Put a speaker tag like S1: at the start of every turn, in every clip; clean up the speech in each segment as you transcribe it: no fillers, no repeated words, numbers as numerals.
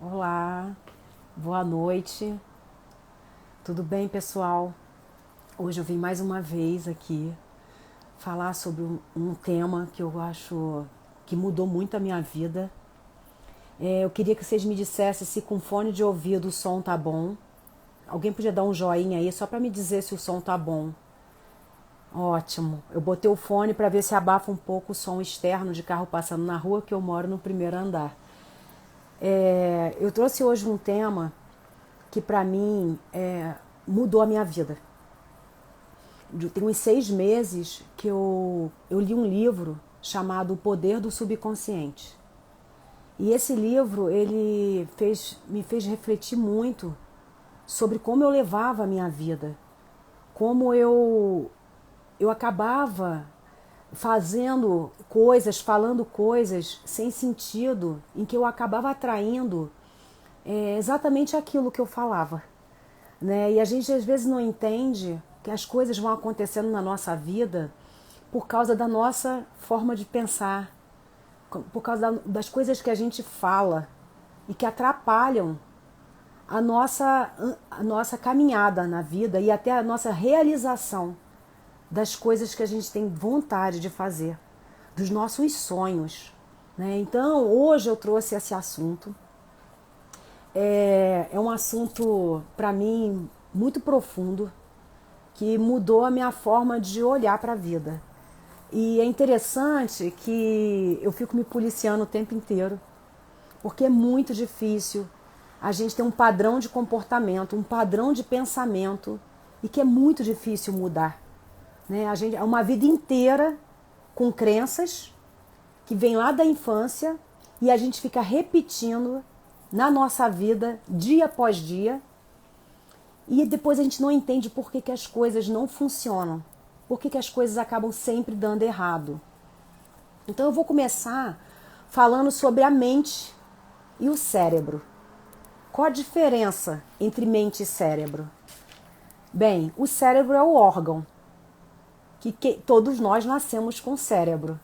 S1: Olá, boa noite, tudo bem, pessoal? Hoje eu vim mais uma vez aqui falar sobre um tema que eu acho que mudou muito a minha vida. Eu queria que vocês me dissessem se com fone de ouvido o som tá bom. Alguém podia dar um joinha aí só para me dizer se o som tá bom. Ótimo, eu botei o fone para ver se abafa um pouco o som externo de carro passando na rua, que eu moro no primeiro andar. Eu trouxe hoje um tema que para mim mudou a minha vida. Tem uns 6 meses que eu li um livro chamado O Poder do Subconsciente. E esse livro me fez refletir muito sobre como eu levava a minha vida, como eu acabava fazendo coisas, falando coisas sem sentido, em que eu acabava atraindo exatamente aquilo que eu falava, né? E a gente às vezes não entende que as coisas vão acontecendo na nossa vida por causa da nossa forma de pensar, por causa das coisas que a gente fala e que atrapalham a nossa caminhada na vida e até a nossa realização das coisas que a gente tem vontade de fazer, dos nossos sonhos, né? Então, hoje eu trouxe esse assunto. É um assunto, para mim, muito profundo, que mudou a minha forma de olhar para a vida. E é interessante que eu fico me policiando o tempo inteiro, porque é muito difícil a gente ter um padrão de comportamento, um padrão de pensamento, e que é muito difícil mudar, né? A gente é uma vida inteira com crenças que vêm lá da infância e a gente fica repetindo na nossa vida, dia após dia, e depois a gente não entende por que as coisas não funcionam, por que as coisas acabam sempre dando errado. Então eu vou começar falando sobre a mente e o cérebro. Qual a diferença entre mente e cérebro? Bem, o cérebro é o órgão que todos nós nascemos com cérebro.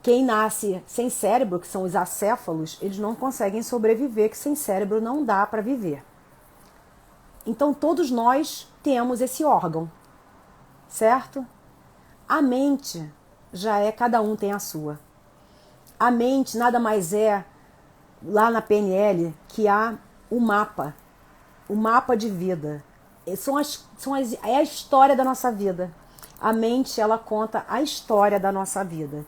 S1: Quem nasce sem cérebro, que são os acéfalos, eles não conseguem sobreviver, que sem cérebro não dá para viver. Então todos nós temos esse órgão, certo? A mente já cada um tem a sua. A mente nada mais é, lá na PNL, que há o mapa de vida. É a história da nossa vida. A mente, ela conta a história da nossa vida.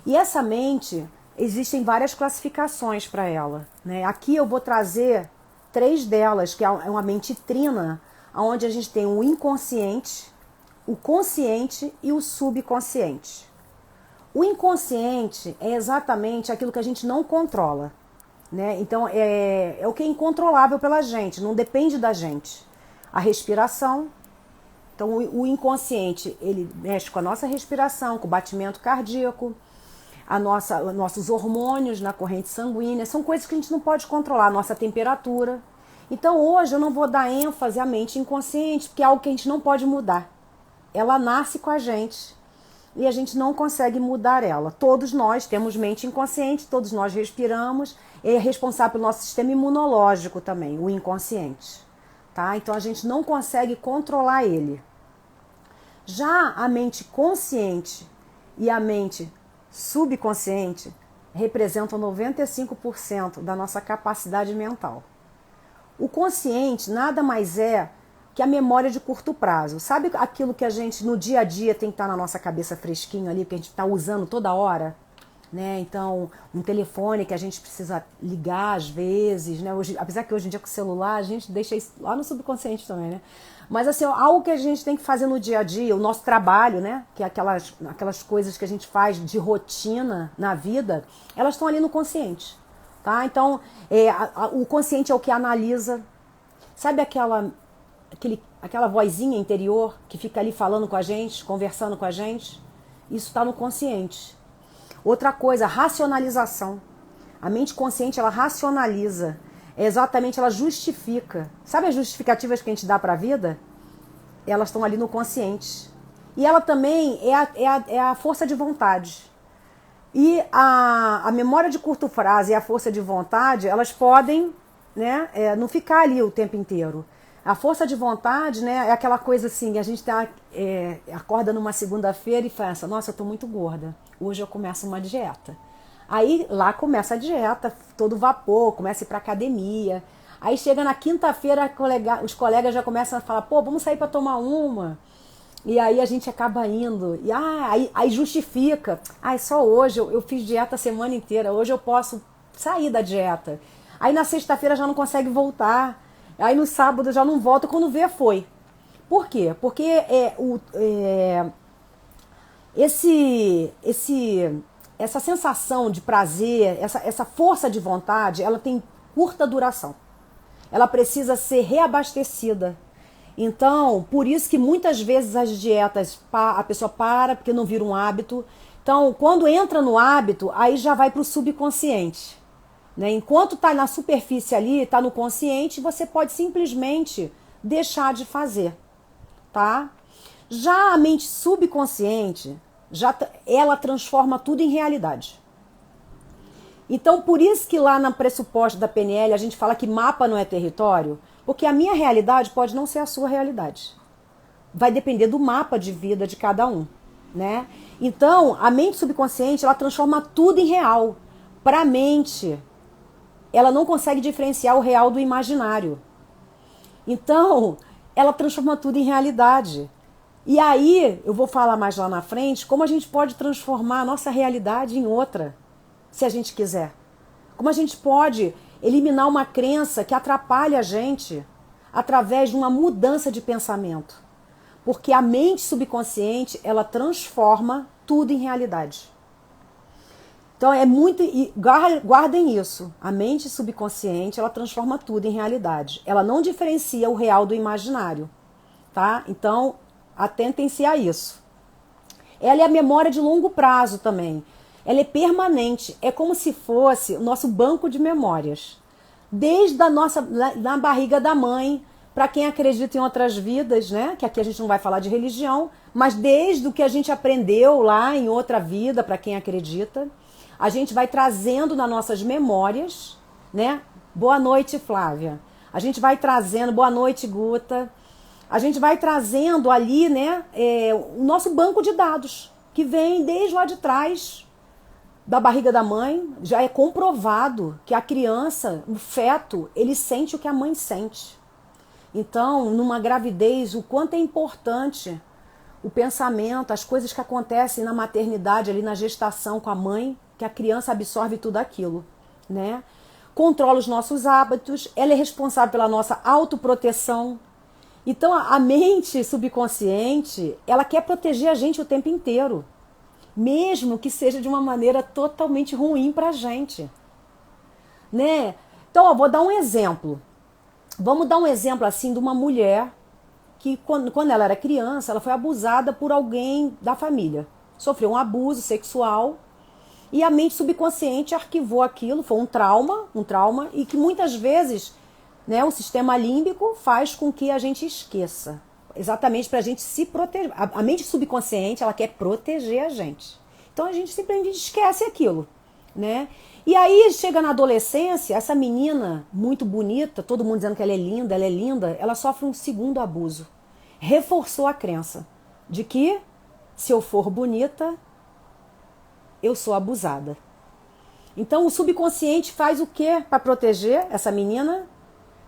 S1: E essa mente, existem várias classificações para ela, né? Aqui eu vou trazer 3 delas, que é uma mente trina, onde a gente tem o inconsciente, o consciente e o subconsciente. O inconsciente é exatamente aquilo que a gente não controla, né? Então é o que é incontrolável pela gente, não depende da gente. A respiração. Então o inconsciente, ele mexe com a nossa respiração, com o batimento cardíaco, nossos hormônios na corrente sanguínea, são coisas que a gente não pode controlar, a nossa temperatura. Então hoje eu não vou dar ênfase à mente inconsciente, porque é algo que a gente não pode mudar. Ela nasce com a gente e a gente não consegue mudar ela. Todos nós temos mente inconsciente, todos nós respiramos, é responsável pelo nosso sistema imunológico também, o inconsciente. Tá? Então a gente não consegue controlar ele. Já a mente consciente e a mente subconsciente representam 95% da nossa capacidade mental. O consciente nada mais é que a memória de curto prazo. Sabe aquilo que a gente no dia a dia tem que estar na nossa cabeça fresquinho ali, que a gente está usando toda hora? Né? Então, um telefone que a gente precisa ligar às vezes, né? Apesar que hoje em dia com o celular a gente deixa isso lá no subconsciente também, né? Mas assim, algo que a gente tem que fazer no dia a dia, o nosso trabalho, né? Que é aquelas coisas que a gente faz de rotina na vida, elas estão ali no consciente, tá? Então, o consciente é o que analisa. Sabe aquela vozinha interior que fica ali falando com a gente, conversando com a gente? Isso está no consciente. Outra coisa, racionalização. A mente consciente, ela racionaliza. Ela justifica. Sabe as justificativas que a gente dá para a vida? Elas estão ali no consciente. E ela também é a força de vontade. E a memória de curto prazo e a força de vontade, elas podem né, não ficar ali o tempo inteiro. A força de vontade, né, é aquela coisa assim, a gente acorda numa segunda-feira e fala, nossa, eu tô muito gorda, hoje eu começo uma dieta. Aí lá começa a dieta, todo vapor, começa a ir pra academia. Aí chega na quinta-feira, os colegas já começam a falar, pô, vamos sair para tomar uma. E aí a gente acaba indo. E aí justifica. É só hoje, eu fiz dieta a semana inteira, hoje eu posso sair da dieta. Aí na sexta-feira já não consegue voltar. Aí no sábado já não volta, quando vê, foi. Por quê? Porque essa sensação de prazer, essa força de vontade, ela tem curta duração. Ela precisa ser reabastecida. Então, por isso que muitas vezes as dietas, a pessoa para, porque não vira um hábito. Então, quando entra no hábito, aí já vai para o subconsciente. Né? Enquanto está na superfície ali, está no consciente, você pode simplesmente deixar de fazer. Tá? Já a mente subconsciente, ela transforma tudo em realidade. Então, por isso que lá no pressuposto da PNL a gente fala que mapa não é território, porque a minha realidade pode não ser a sua realidade. Vai depender do mapa de vida de cada um, né? Então, a mente subconsciente, ela transforma tudo em real. Para a mente, ela não consegue diferenciar o real do imaginário. Então, ela transforma tudo em realidade. E aí, eu vou falar mais lá na frente, como a gente pode transformar a nossa realidade em outra, se a gente quiser. Como a gente pode eliminar uma crença que atrapalha a gente através de uma mudança de pensamento. Porque a mente subconsciente, ela transforma tudo em realidade. Então é muito... Guardem isso. A mente subconsciente, ela transforma tudo em realidade. Ela não diferencia o real do imaginário. Tá? Então, atentem-se a isso. Ela é a memória de longo prazo também. Ela é permanente, é como se fosse o nosso banco de memórias. Desde na barriga da mãe, para quem acredita em outras vidas, né? Que aqui a gente não vai falar de religião, mas desde o que a gente aprendeu lá em outra vida, para quem acredita, a gente vai trazendo nas nossas memórias, né? Boa noite, Flávia. A gente vai trazendo, boa noite, Guta. A gente vai trazendo ali, né? O nosso banco de dados, que vem desde lá de trás, da barriga da mãe. Já é comprovado que a criança, o feto, ele sente o que a mãe sente. Então, numa gravidez, o quanto é importante o pensamento, as coisas que acontecem na maternidade, ali na gestação com a mãe, que a criança absorve tudo aquilo, né? Controla os nossos hábitos, ela é responsável pela nossa autoproteção. Então, a mente subconsciente, ela quer proteger a gente o tempo inteiro. Mesmo que seja de uma maneira totalmente ruim pra gente, né? Então, eu vou dar um exemplo. Vamos dar um exemplo assim de uma mulher que quando ela era criança, ela foi abusada por alguém da família. Sofreu um abuso sexual e a mente subconsciente arquivou aquilo, foi um trauma, e que muitas vezes, né, o sistema límbico faz com que a gente esqueça. Exatamente para a gente se proteger. A mente subconsciente, ela quer proteger a gente. Então a gente simplesmente esquece aquilo, né? E aí chega na adolescência, essa menina muito bonita, todo mundo dizendo que ela é linda, ela sofre um segundo abuso. Reforçou a crença de que se eu for bonita, eu sou abusada. Então o subconsciente faz o quê para proteger essa menina?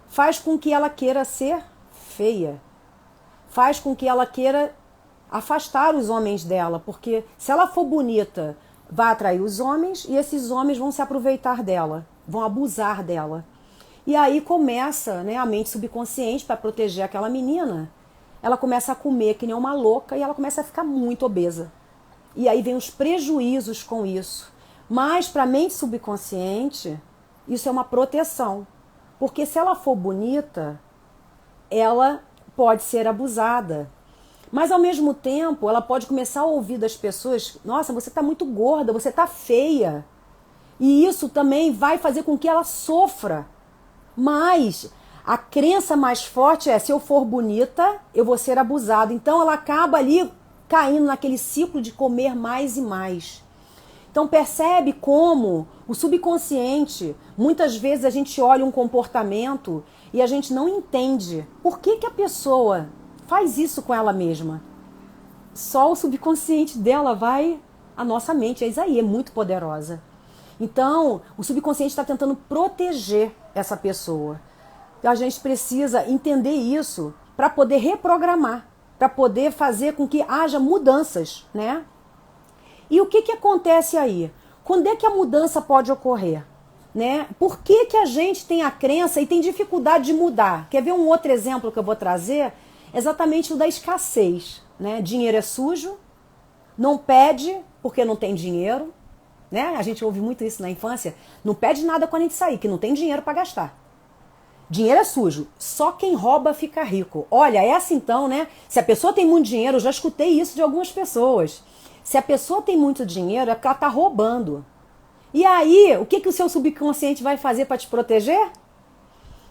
S1: Faz com que ela queira ser feia. Faz com que ela queira afastar os homens dela, porque se ela for bonita, vai atrair os homens e esses homens vão se aproveitar dela, vão abusar dela. E aí começa, né, a mente subconsciente, para proteger aquela menina, ela começa a comer que nem uma louca e ela começa a ficar muito obesa. E aí vem os prejuízos com isso. Mas para a mente subconsciente, isso é uma proteção. Porque se ela for bonita, ela pode ser abusada. Mas ao mesmo tempo, ela pode começar a ouvir das pessoas, nossa, você está muito gorda, você está feia. E isso também vai fazer com que ela sofra. Mas a crença mais forte é, se eu for bonita, eu vou ser abusada. Então ela acaba ali caindo naquele ciclo de comer mais e mais. Então percebe como o subconsciente, muitas vezes a gente olha um comportamento e a gente não entende por que a pessoa faz isso com ela mesma. Só o subconsciente dela vai, a nossa mente, é muito poderosa. Então, o subconsciente está tentando proteger essa pessoa. A gente precisa entender isso para poder reprogramar, para poder fazer com que haja mudanças, né? E o que acontece aí? Quando é que a mudança pode ocorrer? Né? Por que a gente tem a crença e tem dificuldade de mudar? Quer ver um outro exemplo que eu vou trazer? Exatamente o da escassez. Né? Dinheiro é sujo, não pede porque não tem dinheiro. Né? A gente ouve muito isso na infância. Não pede nada quando a gente sair, que não tem dinheiro para gastar. Dinheiro é sujo, só quem rouba fica rico. Olha, essa então, né? Se a pessoa tem muito dinheiro, eu já escutei isso de algumas pessoas. Se a pessoa tem muito dinheiro, é porque ela está roubando. E aí, o que o seu subconsciente vai fazer para te proteger?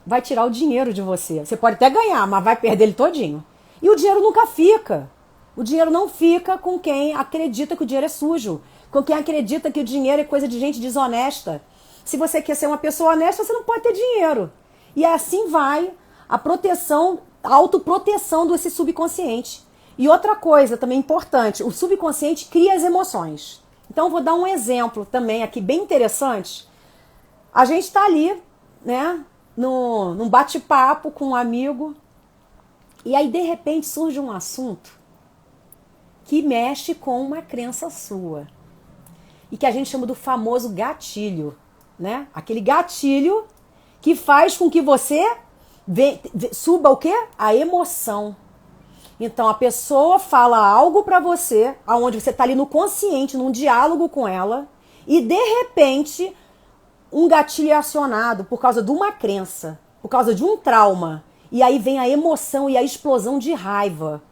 S1: Vai tirar o dinheiro de você. Você pode até ganhar, mas vai perder ele todinho. E o dinheiro nunca fica. O dinheiro não fica com quem acredita que o dinheiro é sujo. Com quem acredita que o dinheiro é coisa de gente desonesta. Se você quer ser uma pessoa honesta, você não pode ter dinheiro. E assim vai a proteção, a autoproteção desse subconsciente. E outra coisa também importante, o subconsciente cria as emoções. Então eu vou dar um exemplo também aqui bem interessante. A gente está ali, né, num bate-papo com um amigo, e aí de repente surge um assunto que mexe com uma crença sua. E que a gente chama do famoso gatilho, né? Aquele gatilho que faz com que você suba o quê? A emoção. Então a pessoa fala algo para você, aonde você está ali no consciente, num diálogo com ela, e de repente um gatilho é acionado por causa de uma crença, por causa de um trauma. E aí vem a emoção e a explosão de raiva.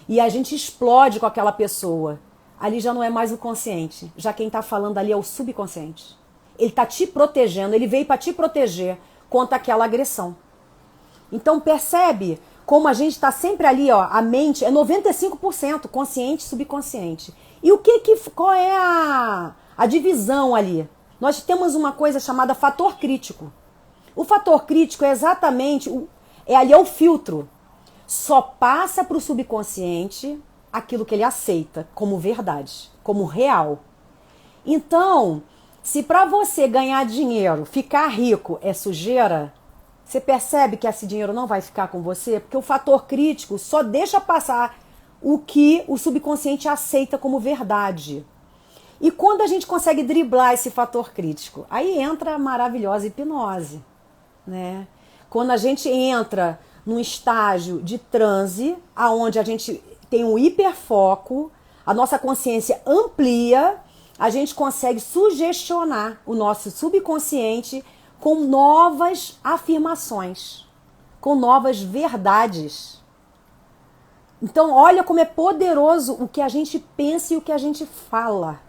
S1: E a gente explode com aquela pessoa. Ali já não é mais o consciente. Já quem está falando ali é o subconsciente. Ele está te protegendo, ele veio para te proteger contra aquela agressão. Então percebe como a gente está sempre ali, ó, a mente é 95% consciente e subconsciente. E qual é a divisão ali? Nós temos uma coisa chamada fator crítico. O fator crítico é exatamente, ali é o filtro. Só passa para o subconsciente aquilo que ele aceita como verdade, como real. Então, se para você ganhar dinheiro, ficar rico é sujeira, você percebe que esse dinheiro não vai ficar com você? Porque o fator crítico só deixa passar o que o subconsciente aceita como verdade. E quando a gente consegue driblar esse fator crítico, aí entra a maravilhosa hipnose, né? Quando a gente entra num estágio de transe, aonde a gente tem um hiperfoco, a nossa consciência amplia, a gente consegue sugestionar o nosso subconsciente com novas afirmações, com novas verdades. Então, olha como é poderoso o que a gente pensa e o que a gente fala.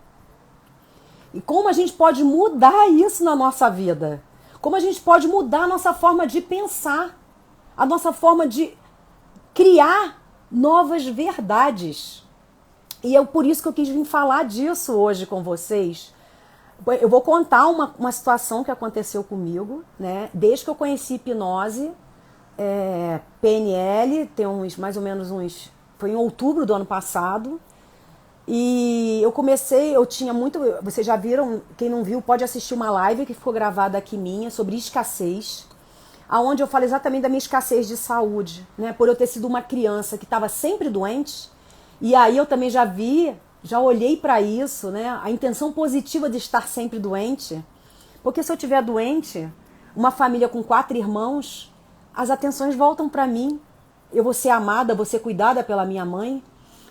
S1: E como a gente pode mudar isso na nossa vida. Como a gente pode mudar a nossa forma de pensar, a nossa forma de criar novas verdades. E é por isso que eu quis vir falar disso hoje com vocês. Eu vou contar uma situação que aconteceu comigo, né? Desde que eu conheci hipnose, PNL, tem mais ou menos foi em outubro do ano passado. E eu tinha muito, vocês já viram, quem não viu pode assistir uma live que ficou gravada aqui minha sobre escassez, aonde eu falo exatamente da minha escassez de saúde, né? Por eu ter sido uma criança que estava sempre doente. E aí eu também já olhei para isso, né? A intenção positiva de estar sempre doente. Porque se eu estiver doente, uma família com 4 irmãos, as atenções voltam para mim. Eu vou ser amada, vou ser cuidada pela minha mãe.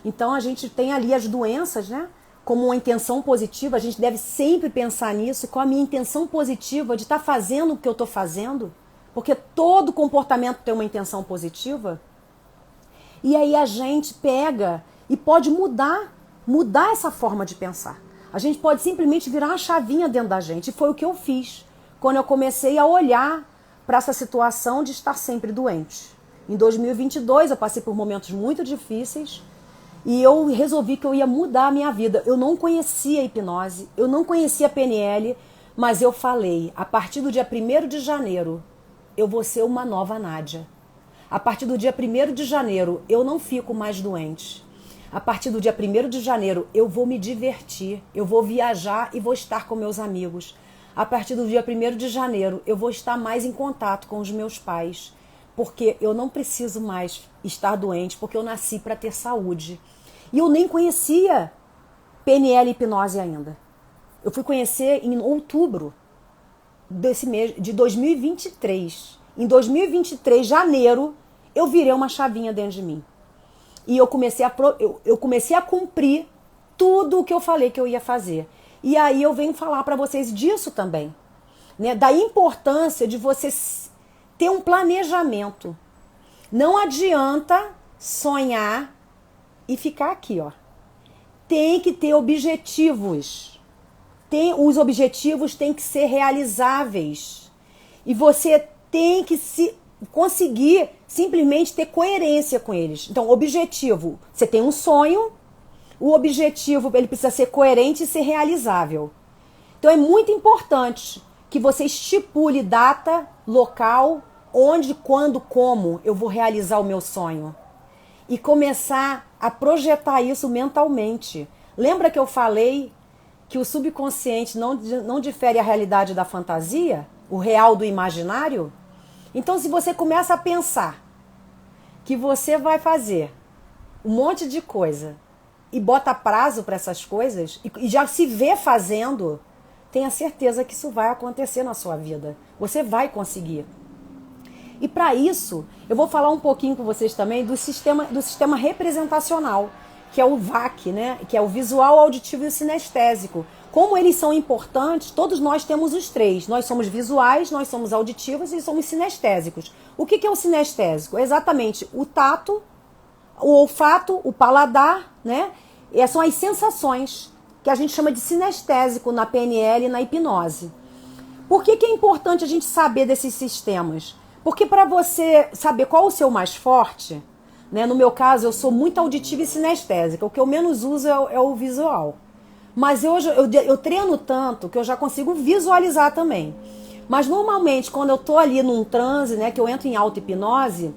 S1: Então a gente tem ali as doenças, né? Como uma intenção positiva, a gente deve sempre pensar nisso, com a minha intenção positiva de estar fazendo o que eu estou fazendo. Porque todo comportamento tem uma intenção positiva. E aí a gente pega e pode mudar essa forma de pensar. A gente pode simplesmente virar uma chavinha dentro da gente. E foi o que eu fiz quando eu comecei a olhar para essa situação de estar sempre doente. Em 2022 eu passei por momentos muito difíceis E eu resolvi que eu ia mudar a minha vida. Eu não conhecia a hipnose, eu não conhecia a PNL, mas eu falei, a partir do dia 1º de janeiro, eu vou ser uma nova Nádia. A partir do dia 1º de janeiro, eu não fico mais doente. A partir do dia 1º de janeiro, eu vou me divertir, eu vou viajar e vou estar com meus amigos. A partir do dia 1º de janeiro, eu vou estar mais em contato com os meus pais, porque eu não preciso mais estar doente, porque eu nasci para ter saúde. E eu nem conhecia PNL e hipnose ainda. Eu fui conhecer em outubro desse mês de 2023. Em 2023, janeiro, eu virei uma chavinha dentro de mim. E eu comecei a cumprir tudo o que eu falei que eu ia fazer. E aí eu venho falar para vocês disso também, né? Da importância de você ter um planejamento. Não adianta sonhar e ficar aqui, ó. Tem que ter objetivos. Os objetivos têm que ser realizáveis. E você tem que conseguir simplesmente ter coerência com eles. Então, objetivo, você tem um sonho, o objetivo ele precisa ser coerente e ser realizável. Então, é muito importante que você estipule data, local, onde, quando, como eu vou realizar o meu sonho. E começar a projetar isso mentalmente. Lembra que eu falei que o subconsciente não difere a realidade da fantasia? O real do imaginário? Então, se você começa a pensar que você vai fazer um monte de coisa e bota prazo para essas coisas e já se vê fazendo, tenha certeza que isso vai acontecer na sua vida. Você vai conseguir. E para isso, eu vou falar um pouquinho com vocês também do sistema representacional, que é o VAC, né? Que é o visual, auditivo e o sinestésico. Como eles são importantes, todos nós temos os três. Nós somos visuais, nós somos auditivos e somos sinestésicos. O que é o sinestésico? É exatamente o tato, o olfato, o paladar, né? E são as sensações que a gente chama de sinestésico na PNL e na hipnose. Por que é importante a gente saber desses sistemas? Porque para você saber qual o seu mais forte, né? No meu caso, eu sou muito auditiva e sinestésica. O que eu menos uso é o visual. Mas hoje eu treino tanto que eu já consigo visualizar também. Mas normalmente, quando eu tô ali num transe, né, que eu entro em auto-hipnose,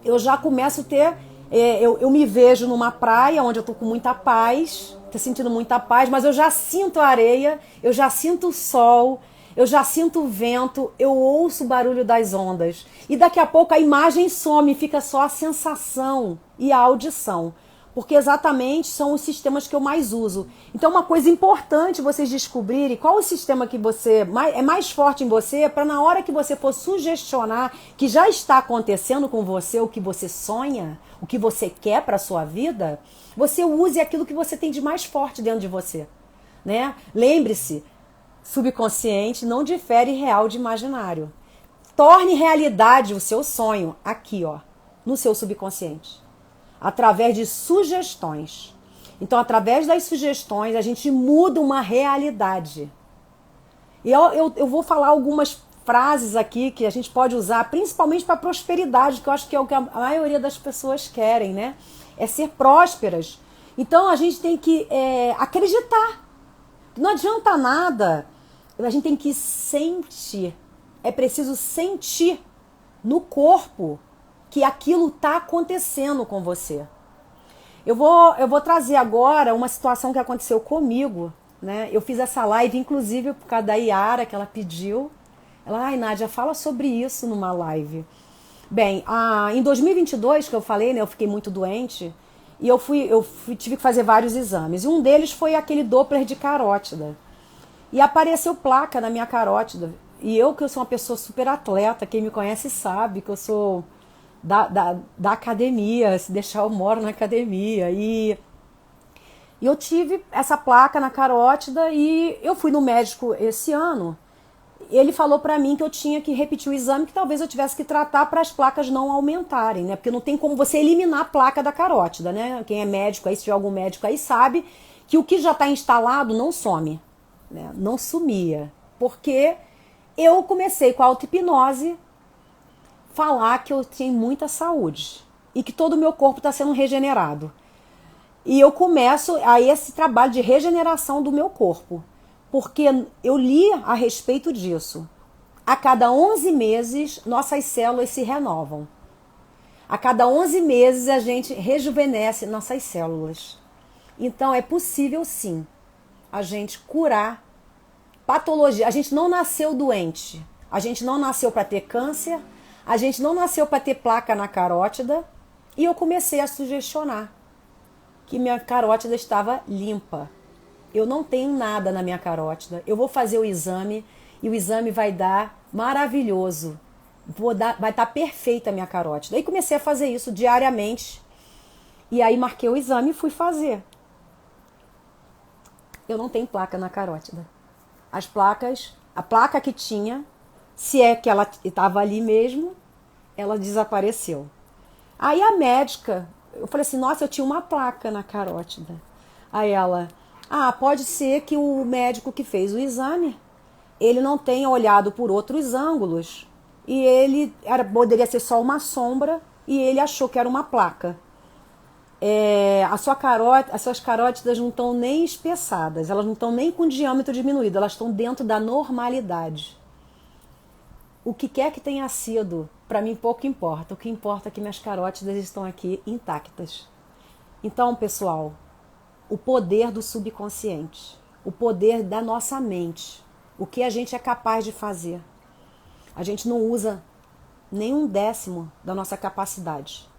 S1: eu já começo a ter... eu me vejo numa praia onde eu tô com muita paz, tô sentindo muita paz, mas eu já sinto a areia, eu já sinto o sol, eu já sinto o vento, eu ouço o barulho das ondas. E daqui a pouco a imagem some, fica só a sensação e a audição. Porque exatamente são os sistemas que eu mais uso. Então, uma coisa importante vocês descobrirem qual o sistema que é mais forte em você, para na hora que você for sugestionar que já está acontecendo com você, o que você sonha, o que você quer para a sua vida, você use aquilo que você tem de mais forte dentro de você, né? Lembre-se, subconsciente não difere real de imaginário. Torne realidade o seu sonho aqui, ó, no seu subconsciente. Através de sugestões. Então, através das sugestões, a gente muda uma realidade. E eu vou falar algumas frases aqui que a gente pode usar, principalmente para prosperidade, que eu acho que é o que a maioria das pessoas querem, né? É ser prósperas. Então, a gente tem que acreditar. Não adianta nada. A gente tem que sentir. É preciso sentir no corpo que aquilo está acontecendo com você. Eu vou trazer agora uma situação que aconteceu comigo, né? Eu fiz essa live, inclusive, por causa da Yara, que ela pediu. Ela, ai, Nádia, fala sobre isso numa live. Bem, em 2022, que eu falei, né? Eu fiquei muito doente e tive que fazer vários exames. E um deles foi aquele Doppler de carótida. E apareceu placa na minha carótida. E que eu sou uma pessoa super atleta, quem me conhece sabe que eu sou... Da academia, se deixar eu moro na academia, e eu tive essa placa na carótida e eu fui no médico esse ano, ele falou pra mim que eu tinha que repetir o exame, que talvez eu tivesse que tratar para as placas não aumentarem, né, porque não tem como você eliminar a placa da carótida, né, quem é médico aí, se tiver algum médico aí sabe que o que já está instalado não some, né, não sumia, porque eu comecei com a auto-hipnose falar que eu tenho muita saúde e que todo o meu corpo está sendo regenerado. E eu começo a esse trabalho de regeneração do meu corpo, porque eu li a respeito disso. A cada 11 meses, nossas células se renovam. A cada 11 meses, a gente rejuvenesce nossas células. Então, é possível, sim, a gente curar patologia. A gente não nasceu doente. A gente não nasceu para ter câncer. A gente não nasceu para ter placa na carótida. E eu comecei a sugestionar que minha carótida estava limpa. Eu não tenho nada na minha carótida. Eu vou fazer o exame e o exame vai dar maravilhoso. Vai estar perfeita a minha carótida. Aí comecei a fazer isso diariamente. E aí marquei o exame e fui fazer. Eu não tenho placa na carótida. As placas, a placa que tinha, se é que ela estava ali mesmo, ela desapareceu. Aí a médica, eu falei assim, nossa, eu tinha uma placa na carótida. Aí ela, pode ser que o médico que fez o exame, ele não tenha olhado por outros ângulos e ele poderia ser só uma sombra e ele achou que era uma placa. As suas carótidas não estão nem espessadas, elas não estão nem com diâmetro diminuído, elas estão dentro da normalidade. O que quer que tenha sido, para mim pouco importa. O que importa é que minhas carótidas estão aqui intactas. Então, pessoal, o poder do subconsciente, o poder da nossa mente, o que a gente é capaz de fazer. A gente não usa nem 1/10 da nossa capacidade.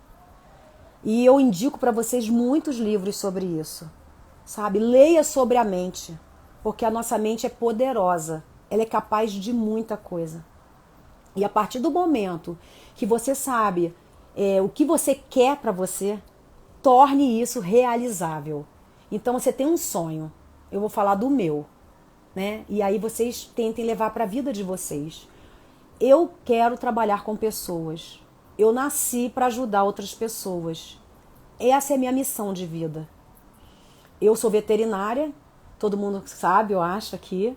S1: E eu indico para vocês muitos livros sobre isso, sabe? Leia sobre a mente, porque a nossa mente é poderosa, ela é capaz de muita coisa. E a partir do momento que você sabe o que você quer para você, torne isso realizável. Então você tem um sonho, eu vou falar do meu, né? E aí vocês tentem levar para a vida de vocês. Eu quero trabalhar com pessoas. Eu nasci para ajudar outras pessoas. Essa é a minha missão de vida. Eu sou veterinária, todo mundo sabe, eu acho aqui.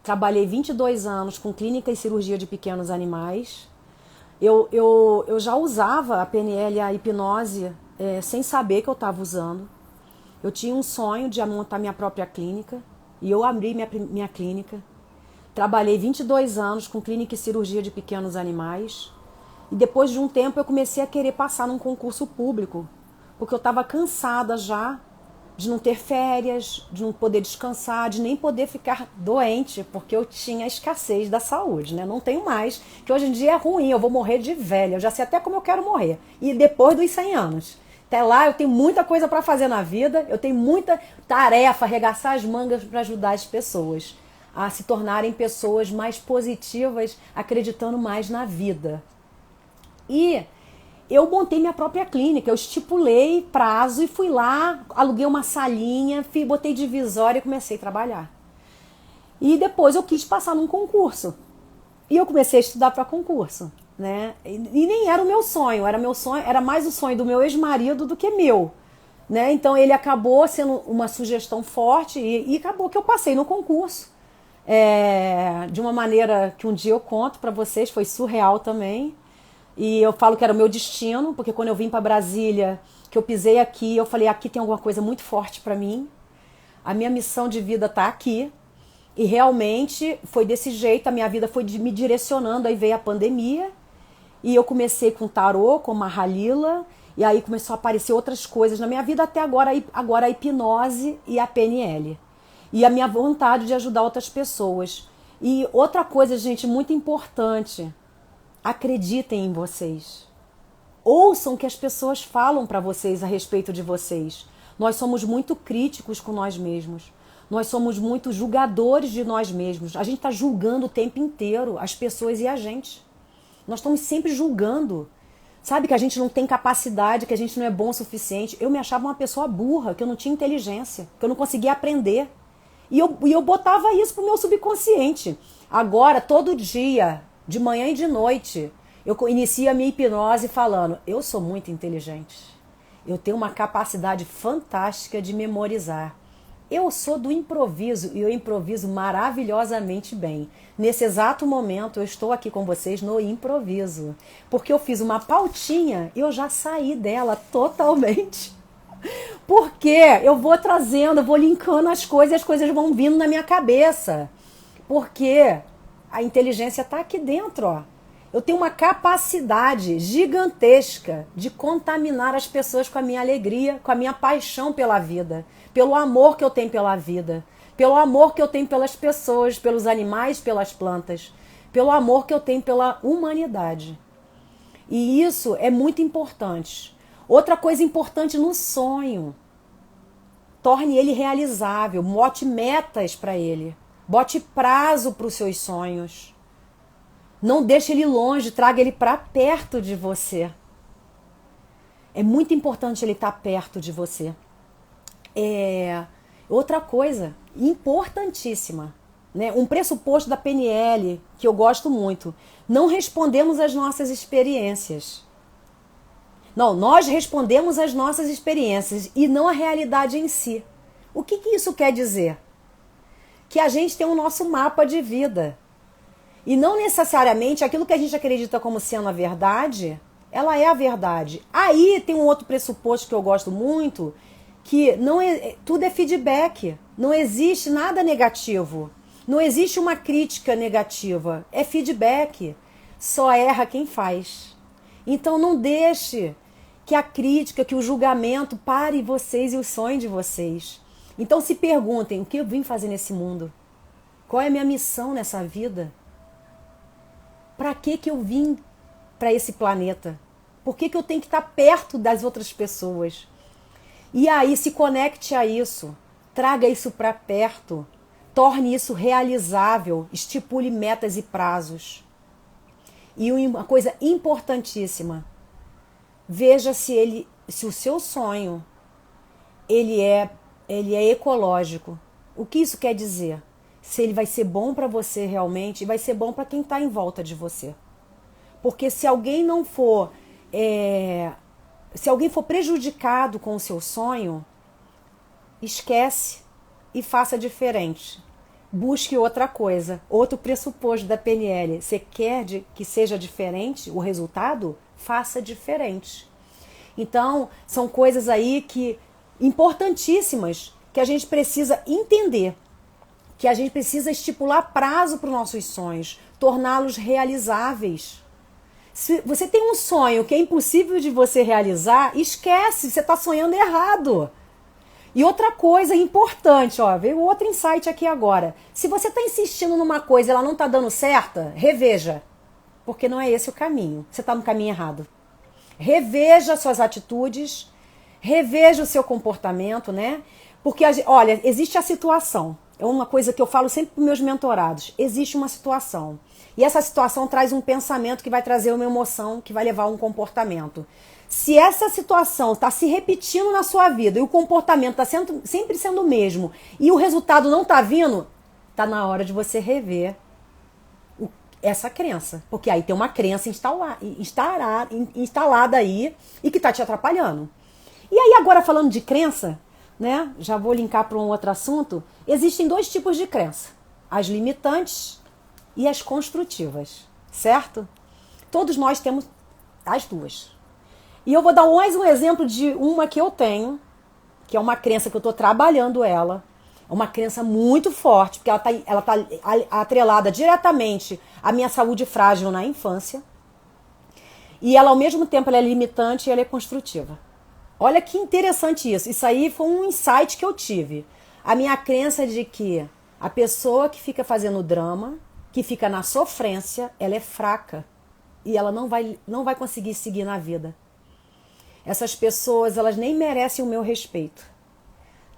S1: Trabalhei 22 anos com clínica e cirurgia de pequenos animais. Eu já usava a PNL e a hipnose sem saber que eu estava usando. Eu tinha um sonho de montar minha própria clínica e eu abri minha clínica. Trabalhei 22 anos com clínica e cirurgia de pequenos animais. E depois de um tempo eu comecei a querer passar num concurso público, porque eu estava cansada já de não ter férias, de não poder descansar, de nem poder ficar doente, porque eu tinha escassez da saúde, né? Não tenho mais, que hoje em dia é ruim, eu vou morrer de velha, eu já sei até como eu quero morrer. E depois dos 100 anos. Até lá eu tenho muita coisa para fazer na vida, eu tenho muita tarefa, arregaçar as mangas para ajudar as pessoas a se tornarem pessoas mais positivas, acreditando mais na vida. E eu montei minha própria clínica, eu estipulei prazo e fui lá, aluguei uma salinha, botei divisória e comecei a trabalhar. E depois eu quis passar num concurso. E eu comecei a estudar para concurso, né? E nem era o meu sonho, era mais o sonho do meu ex-marido do que meu, né? Então ele acabou sendo uma sugestão forte e acabou que eu passei no concurso. De uma maneira que um dia eu conto para vocês, foi surreal também. E eu falo que era o meu destino, porque quando eu vim para Brasília, que eu pisei aqui, eu falei, aqui tem alguma coisa muito forte para mim. A minha missão de vida está aqui. E realmente foi desse jeito, a minha vida foi me direcionando, aí veio a pandemia. E eu comecei com tarô, com Mahalila, e aí começou a aparecer outras coisas na minha vida, até agora a hipnose e a PNL. E a minha vontade de ajudar outras pessoas. E outra coisa, gente, muito importante, acreditem em vocês. Ouçam o que as pessoas falam para vocês a respeito de vocês. Nós somos muito críticos com nós mesmos. Nós somos muito julgadores de nós mesmos. A gente está julgando o tempo inteiro as pessoas e a gente. Nós estamos sempre julgando. Sabe que a gente não tem capacidade, que a gente não é bom o suficiente. Eu me achava uma pessoa burra, que eu não tinha inteligência, que eu não conseguia aprender. E eu botava isso pro meu subconsciente. Agora, todo dia, de manhã e de noite, eu inicio a minha hipnose falando, eu sou muito inteligente. Eu tenho uma capacidade fantástica de memorizar. Eu sou do improviso e eu improviso maravilhosamente bem. Nesse exato momento eu estou aqui com vocês no improviso. Porque eu fiz uma pautinha e eu já saí dela totalmente. Porque eu vou trazendo, eu vou linkando as coisas e as coisas vão vindo na minha cabeça. Porque a inteligência está aqui dentro, ó. Eu tenho uma capacidade gigantesca de contaminar as pessoas com a minha alegria, com a minha paixão pela vida, pelo amor que eu tenho pela vida, pelo amor que eu tenho pelas pessoas, pelos animais, pelas plantas, pelo amor que eu tenho pela humanidade. E isso é muito importante. Outra coisa importante no sonho: torne ele realizável, bote metas para ele, bote prazo para os seus sonhos. Não deixe ele longe, traga ele para perto de você. É muito importante ele estar perto de você. Outra coisa importantíssima, né? Um pressuposto da PNL que eu gosto muito: não respondemos às nossas experiências. Não, nós respondemos às nossas experiências e não à realidade em si. O que isso quer dizer? Que a gente tem o nosso mapa de vida. E não necessariamente aquilo que a gente acredita como sendo a verdade, ela é a verdade. Aí tem um outro pressuposto que eu gosto muito, que tudo é feedback. Não existe nada negativo. Não existe uma crítica negativa. É feedback. Só erra quem faz. Então não deixe que a crítica, que o julgamento pare vocês e o sonho de vocês. Então se perguntem: o que eu vim fazer nesse mundo? Qual é a minha missão nessa vida? Para que eu vim para esse planeta? Por que eu tenho que estar perto das outras pessoas? E aí se conecte a isso, traga isso para perto, torne isso realizável, estipule metas e prazos. E uma coisa importantíssima: veja se o seu sonho ele é ecológico. O que isso quer dizer? Se ele vai ser bom para você realmente e vai ser bom para quem está em volta de você. Porque se alguém não for, se alguém for prejudicado com o seu sonho, esquece e faça diferente. Busque outra coisa, outro pressuposto da PNL. Você quer que seja diferente o resultado? Faça diferente. Então, são coisas aí importantíssimas que a gente precisa entender. Que a gente precisa estipular prazo para os nossos sonhos, torná-los realizáveis. Se você tem um sonho que é impossível de você realizar, esquece, você está sonhando errado. E outra coisa importante, ó, veio outro insight aqui agora. Se você está insistindo numa coisa e ela não está dando certa, reveja. Porque não é esse o caminho. Você está no caminho errado. Reveja suas atitudes, reveja o seu comportamento, né? Porque, olha, existe a situação. É uma coisa que eu falo sempre para os meus mentorados. Existe uma situação. E essa situação traz um pensamento que vai trazer uma emoção, que vai levar a um comportamento. Se essa situação está se repetindo na sua vida e o comportamento está sempre sendo o mesmo e o resultado não está vindo, está na hora de você rever essa crença. Porque aí tem uma crença instalada aí e que está te atrapalhando. E aí agora falando de crença, né? Já vou linkar para um outro assunto. Existem dois tipos de crença: as limitantes e as construtivas, certo? Todos nós temos as duas. E eu vou dar mais um exemplo de uma que eu tenho, que é uma crença que eu estou trabalhando ela. É uma crença muito forte, porque ela tá atrelada diretamente à minha saúde frágil na infância. E ela, ao mesmo tempo, ela é limitante e ela é construtiva. Olha que interessante isso. Isso aí foi um insight que eu tive. A minha crença de que a pessoa que fica fazendo drama, que fica na sofrência, ela é fraca. E ela não vai conseguir seguir na vida. Essas pessoas, elas nem merecem o meu respeito.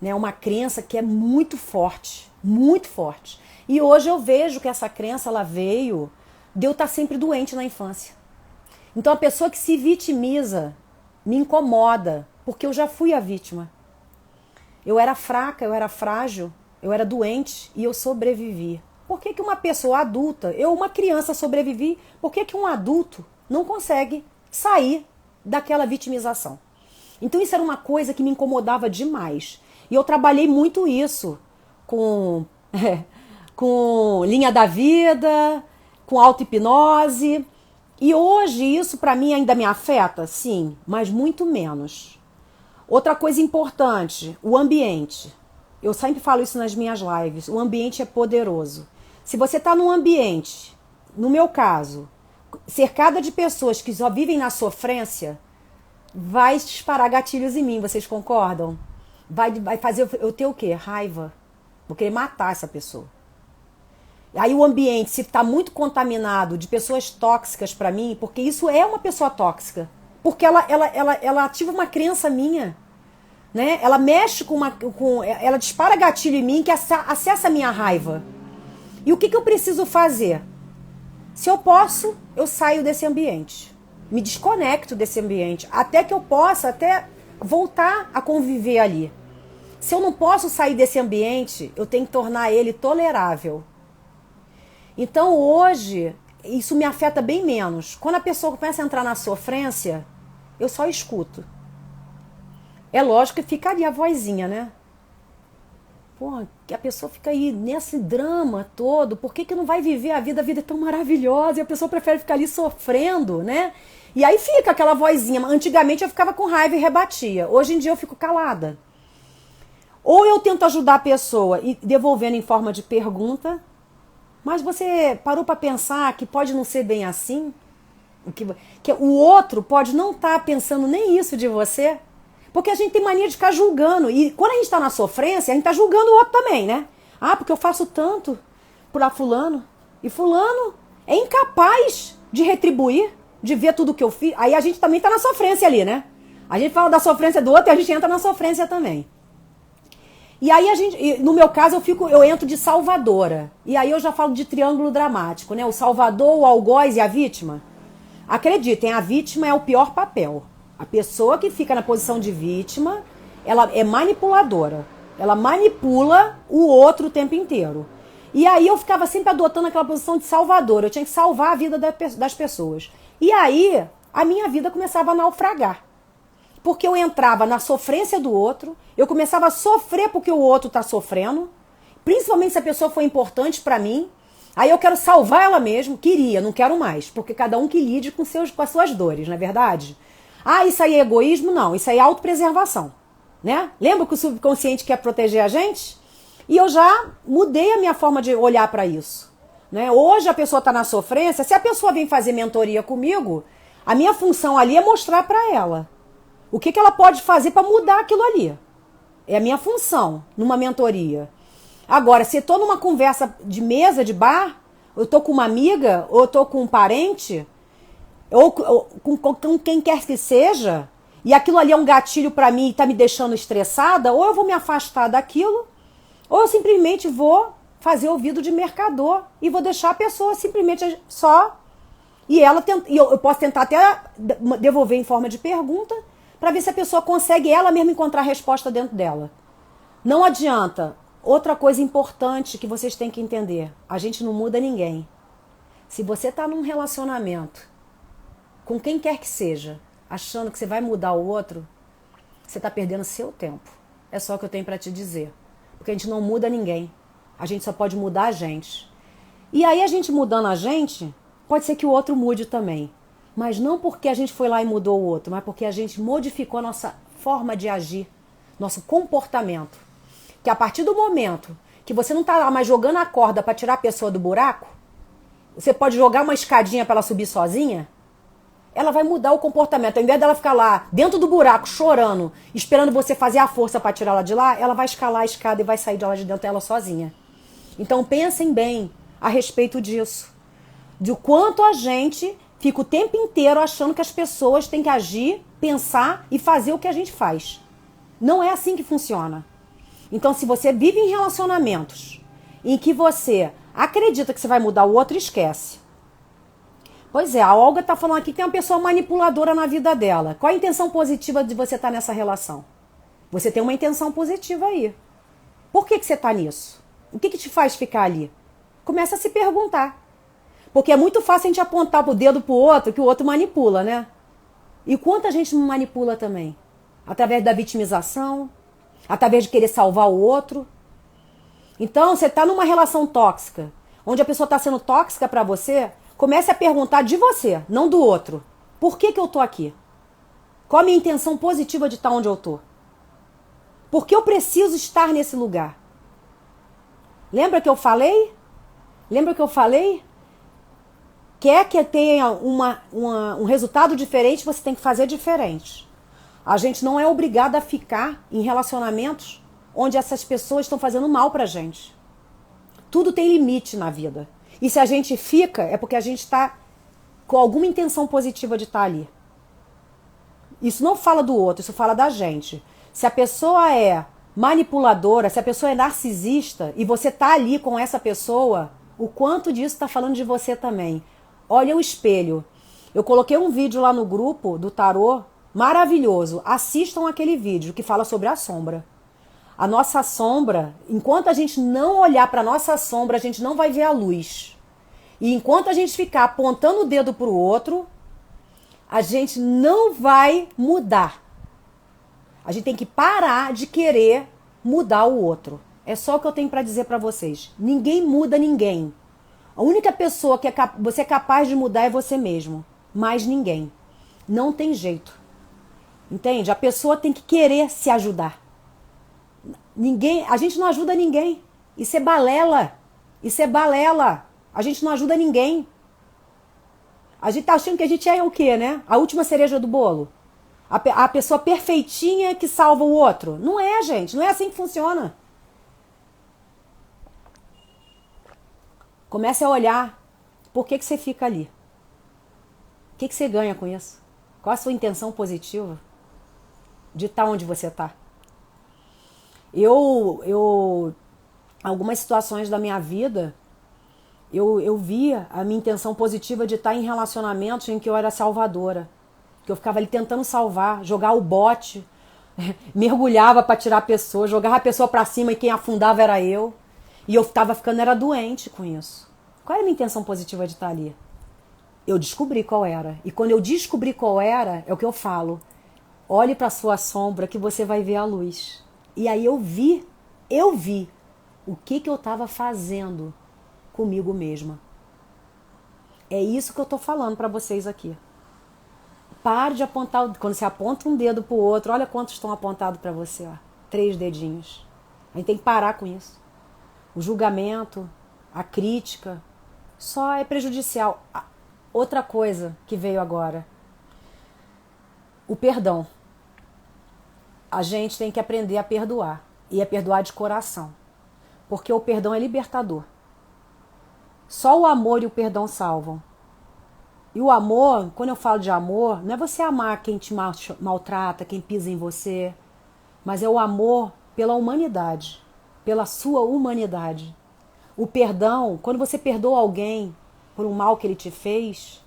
S1: É uma crença que é muito forte, muito forte. E hoje eu vejo que essa crença, ela veio de eu estar sempre doente na infância. Então a pessoa que se vitimiza me incomoda, porque eu já fui a vítima. Eu era fraca, eu era frágil, eu era doente e eu sobrevivi. Por que uma pessoa adulta, uma criança sobrevivi, por que um adulto não consegue sair daquela vitimização? Então isso era uma coisa que me incomodava demais. E eu trabalhei muito isso com linha da vida, com auto-hipnose. E hoje isso para mim ainda me afeta? Sim, mas muito menos. Outra coisa importante, o ambiente. Eu sempre falo isso nas minhas lives. O ambiente é poderoso. Se você está num ambiente, no meu caso, cercada de pessoas que só vivem na sofrência, vai disparar gatilhos em mim, vocês concordam? Vai fazer eu ter o quê? Raiva. Vou querer matar essa pessoa. Aí o ambiente, se está muito contaminado de pessoas tóxicas para mim, porque isso é uma pessoa tóxica, porque ela ativa uma crença minha, né? Ela mexe ela dispara gatilho em mim que acessa a minha raiva. E o que eu preciso fazer? Se eu posso, eu saio desse ambiente, me desconecto desse ambiente, até que eu possa até voltar a conviver ali. Se eu não posso sair desse ambiente, eu tenho que tornar ele tolerável. Então hoje, isso me afeta bem menos. Quando a pessoa começa a entrar na sofrência, eu só escuto. É lógico que fica ali a vozinha, né? Pô, que a pessoa fica aí nesse drama todo, por que não vai viver a vida? A vida é tão maravilhosa e a pessoa prefere ficar ali sofrendo, né? E aí fica aquela vozinha. Antigamente eu ficava com raiva e rebatia. Hoje em dia eu fico calada. Ou eu tento ajudar a pessoa e devolvendo em forma de pergunta, mas você parou para pensar que pode não ser bem assim? Que o outro pode não estar pensando nem isso de você? Porque a gente tem mania de ficar julgando. E quando a gente está na sofrência, a gente está julgando o outro também, né? Ah, porque eu faço tanto por fulano. E fulano é incapaz de retribuir, de ver tudo que eu fiz. Aí a gente também está na sofrência ali, né? A gente fala da sofrência do outro e a gente entra na sofrência também. E aí no meu caso, eu entro de salvadora. E aí eu já falo de triângulo dramático, né? O salvador, o algoz e a vítima. Acreditem, a vítima é o pior papel. A pessoa que fica na posição de vítima, ela é manipuladora. Ela manipula o outro o tempo inteiro. E aí eu ficava sempre adotando aquela posição de salvadora. Eu tinha que salvar a vida das pessoas. E aí a minha vida começava a naufragar. Porque eu entrava na sofrência do outro, eu começava a sofrer porque o outro está sofrendo, principalmente se a pessoa foi importante para mim, aí eu quero salvar ela mesmo, não quero mais, porque cada um que lide com as suas dores, não é verdade? Ah, isso aí é egoísmo? Não, isso aí é autopreservação, né? Lembra que o subconsciente quer proteger a gente? E eu já mudei a minha forma de olhar para isso, né? Hoje a pessoa está na sofrência, se a pessoa vem fazer mentoria comigo, a minha função ali é mostrar para ela o que ela pode fazer para mudar aquilo ali. É a minha função numa mentoria. Agora, se eu estou numa conversa de mesa, de bar, eu estou com uma amiga, ou eu estou com um parente, ou com quem quer que seja, e aquilo ali é um gatilho para mim e está me deixando estressada, ou eu vou me afastar daquilo, ou eu simplesmente vou fazer ouvido de mercador e vou deixar a pessoa simplesmente só. E eu posso tentar até devolver em forma de pergunta, para ver se a pessoa consegue ela mesma encontrar a resposta dentro dela. Não adianta. Outra coisa importante que vocês têm que entender, a gente não muda ninguém. Se você está num relacionamento com quem quer que seja, achando que você vai mudar o outro, você está perdendo seu tempo. É só o que eu tenho para te dizer. Porque a gente não muda ninguém. A gente só pode mudar a gente. E aí a gente mudando a gente, pode ser que o outro mude também. Mas não porque a gente foi lá e mudou o outro, mas porque a gente modificou a nossa forma de agir, nosso comportamento. Que a partir do momento que você não está lá mais jogando a corda para tirar a pessoa do buraco, você pode jogar uma escadinha para ela subir sozinha, ela vai mudar o comportamento. Ao invés dela ficar lá dentro do buraco chorando, esperando você fazer a força para tirar ela de lá, ela vai escalar a escada e vai sair de lá de dentro dela sozinha. Então pensem bem a respeito disso. De quanto a gente fica o tempo inteiro achando que as pessoas têm que agir, pensar e fazer o que a gente faz. Não é assim que funciona. Então, se você vive em relacionamentos em que você acredita que você vai mudar o outro, esquece. Pois é, a Olga está falando aqui que tem uma pessoa manipuladora na vida dela. Qual a intenção positiva de você estar nessa relação? Você tem uma intenção positiva aí. Por que você está nisso? O que te faz ficar ali? Começa a se perguntar. Porque é muito fácil a gente apontar o dedo pro outro, que o outro manipula, né? E quanta gente manipula também? Através da vitimização, através de querer salvar o outro. Então, você está numa relação tóxica, onde a pessoa está sendo tóxica para você, comece a perguntar de você, não do outro. Por que eu tô aqui? Qual a minha intenção positiva de estar onde eu tô? Porque eu preciso estar nesse lugar. Lembra que eu falei? Lembra que eu falei? Quer que tenha um resultado diferente, você tem que fazer diferente. A gente não é obrigado a ficar em relacionamentos onde essas pessoas estão fazendo mal pra gente. Tudo tem limite na vida. E se a gente fica, é porque a gente está com alguma intenção positiva de estar ali. Isso não fala do outro, isso fala da gente. Se a pessoa é manipuladora, se a pessoa é narcisista e você tá ali com essa pessoa, o quanto disso está falando de você também. Olha o espelho. Eu coloquei um vídeo lá no grupo do tarô, maravilhoso. Assistam aquele vídeo que fala sobre a sombra. A nossa sombra, enquanto a gente não olhar para a nossa sombra, a gente não vai ver a luz. E enquanto a gente ficar apontando o dedo para o outro, a gente não vai mudar. A gente tem que parar de querer mudar o outro. É só o que eu tenho para dizer para vocês. Ninguém muda ninguém. A única pessoa que você é capaz de mudar é você mesmo. Mais ninguém. Não tem jeito. Entende? A pessoa tem que querer se ajudar. A gente não ajuda ninguém. Isso é balela. Isso é balela. A gente não ajuda ninguém. A gente tá achando que a gente é o quê, né? A última cereja do bolo. A pessoa perfeitinha que salva o outro. Não é, gente. Não é assim que funciona. Comece a olhar. Por que você fica ali? O que você ganha com isso? Qual a sua intenção positiva de estar onde você está? Algumas situações da minha vida, eu via a minha intenção positiva de estar em relacionamentos em que eu era salvadora. Que eu ficava ali tentando salvar, jogar o bote, mergulhava para tirar a pessoa, jogava a pessoa para cima e quem afundava era eu. E eu estava ficando doente com isso. Qual era a minha intenção positiva de estar ali? Eu descobri qual era. E quando eu descobri qual era, é o que eu falo. Olhe para a sua sombra que você vai ver a luz. E aí eu vi o que eu estava fazendo comigo mesma. É isso que eu estou falando para vocês aqui. Pare de apontar, quando você aponta um dedo pro outro, olha quantos estão apontados para você, ó. 3 dedinhos. A gente tem que parar com isso. O julgamento, a crítica, só é prejudicial. Outra coisa que veio agora, o perdão. A gente tem que aprender a perdoar, e a perdoar de coração, porque o perdão é libertador. Só o amor e o perdão salvam. E o amor, quando eu falo de amor, não é você amar quem te maltrata, quem pisa em você, mas é o amor pela humanidade, pela sua humanidade. O perdão, quando você perdoa alguém por um mal que ele te fez,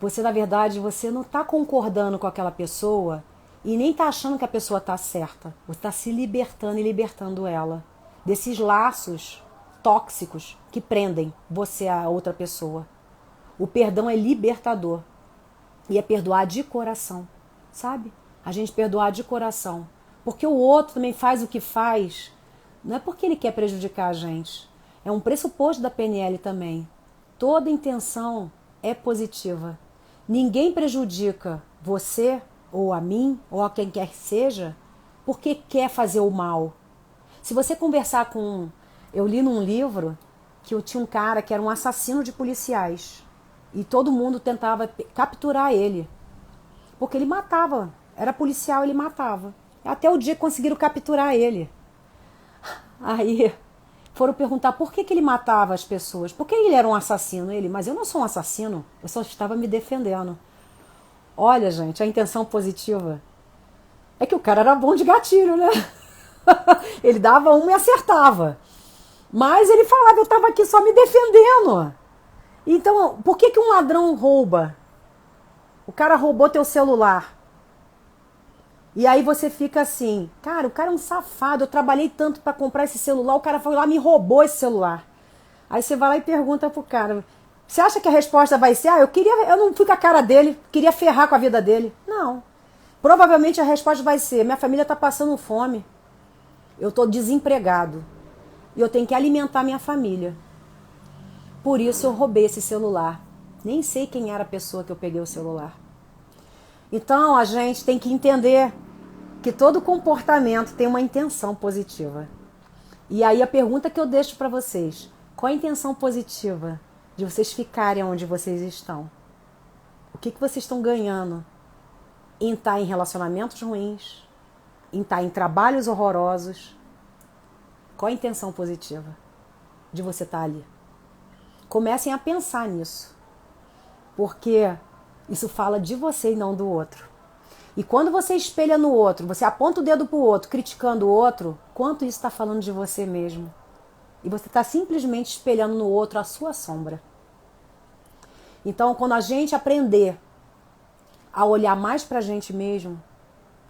S1: você, na verdade, você não está concordando com aquela pessoa e nem está achando que a pessoa está certa. Você está se libertando e libertando ela desses laços tóxicos que prendem você a outra pessoa. O perdão é libertador. E é perdoar de coração, sabe? A gente perdoar de coração. Porque o outro também faz o que faz, não é porque ele quer prejudicar a gente. É um pressuposto da PNL também. Toda intenção é positiva. Ninguém prejudica você, ou a mim, ou a quem quer que seja, porque quer fazer o mal. Se você conversar com... Eu li num livro que eu tinha um cara que era um assassino de policiais. E todo mundo tentava capturar ele. Porque ele matava. Era policial, ele matava. Até o dia que conseguiram capturar ele. Aí foram perguntar por que ele matava as pessoas. Por que ele era um assassino? Ele, mas eu não sou um assassino. Eu só estava me defendendo. Olha, gente, a intenção positiva é que o cara era bom de gatilho, né? Ele dava uma e acertava. Mas ele falava, eu estava aqui só me defendendo. Então, por que um ladrão rouba? O cara roubou teu celular. E aí você fica assim, cara, o cara é um safado, eu trabalhei tanto para comprar esse celular, o cara foi lá e me roubou esse celular. Aí você vai lá e pergunta pro cara, você acha que a resposta vai ser, eu não fui com a cara dele, queria ferrar com a vida dele. Não. Provavelmente a resposta vai ser, minha família tá passando fome, eu tô desempregado e eu tenho que alimentar minha família. Por isso eu roubei esse celular. Nem sei quem era a pessoa que eu peguei o celular. Então a gente tem que entender que todo comportamento tem uma intenção positiva. E aí a pergunta que eu deixo para vocês: qual a intenção positiva de vocês ficarem onde vocês estão? O que vocês estão ganhando em estar em relacionamentos ruins, em estar em trabalhos horrorosos? Qual a intenção positiva de você estar ali? Comecem a pensar nisso, porque isso fala de você e não do outro. E quando você espelha no outro, você aponta o dedo para o outro, criticando o outro, quanto isso está falando de você mesmo? E você está simplesmente espelhando no outro a sua sombra. Então, quando a gente aprender a olhar mais para a gente mesmo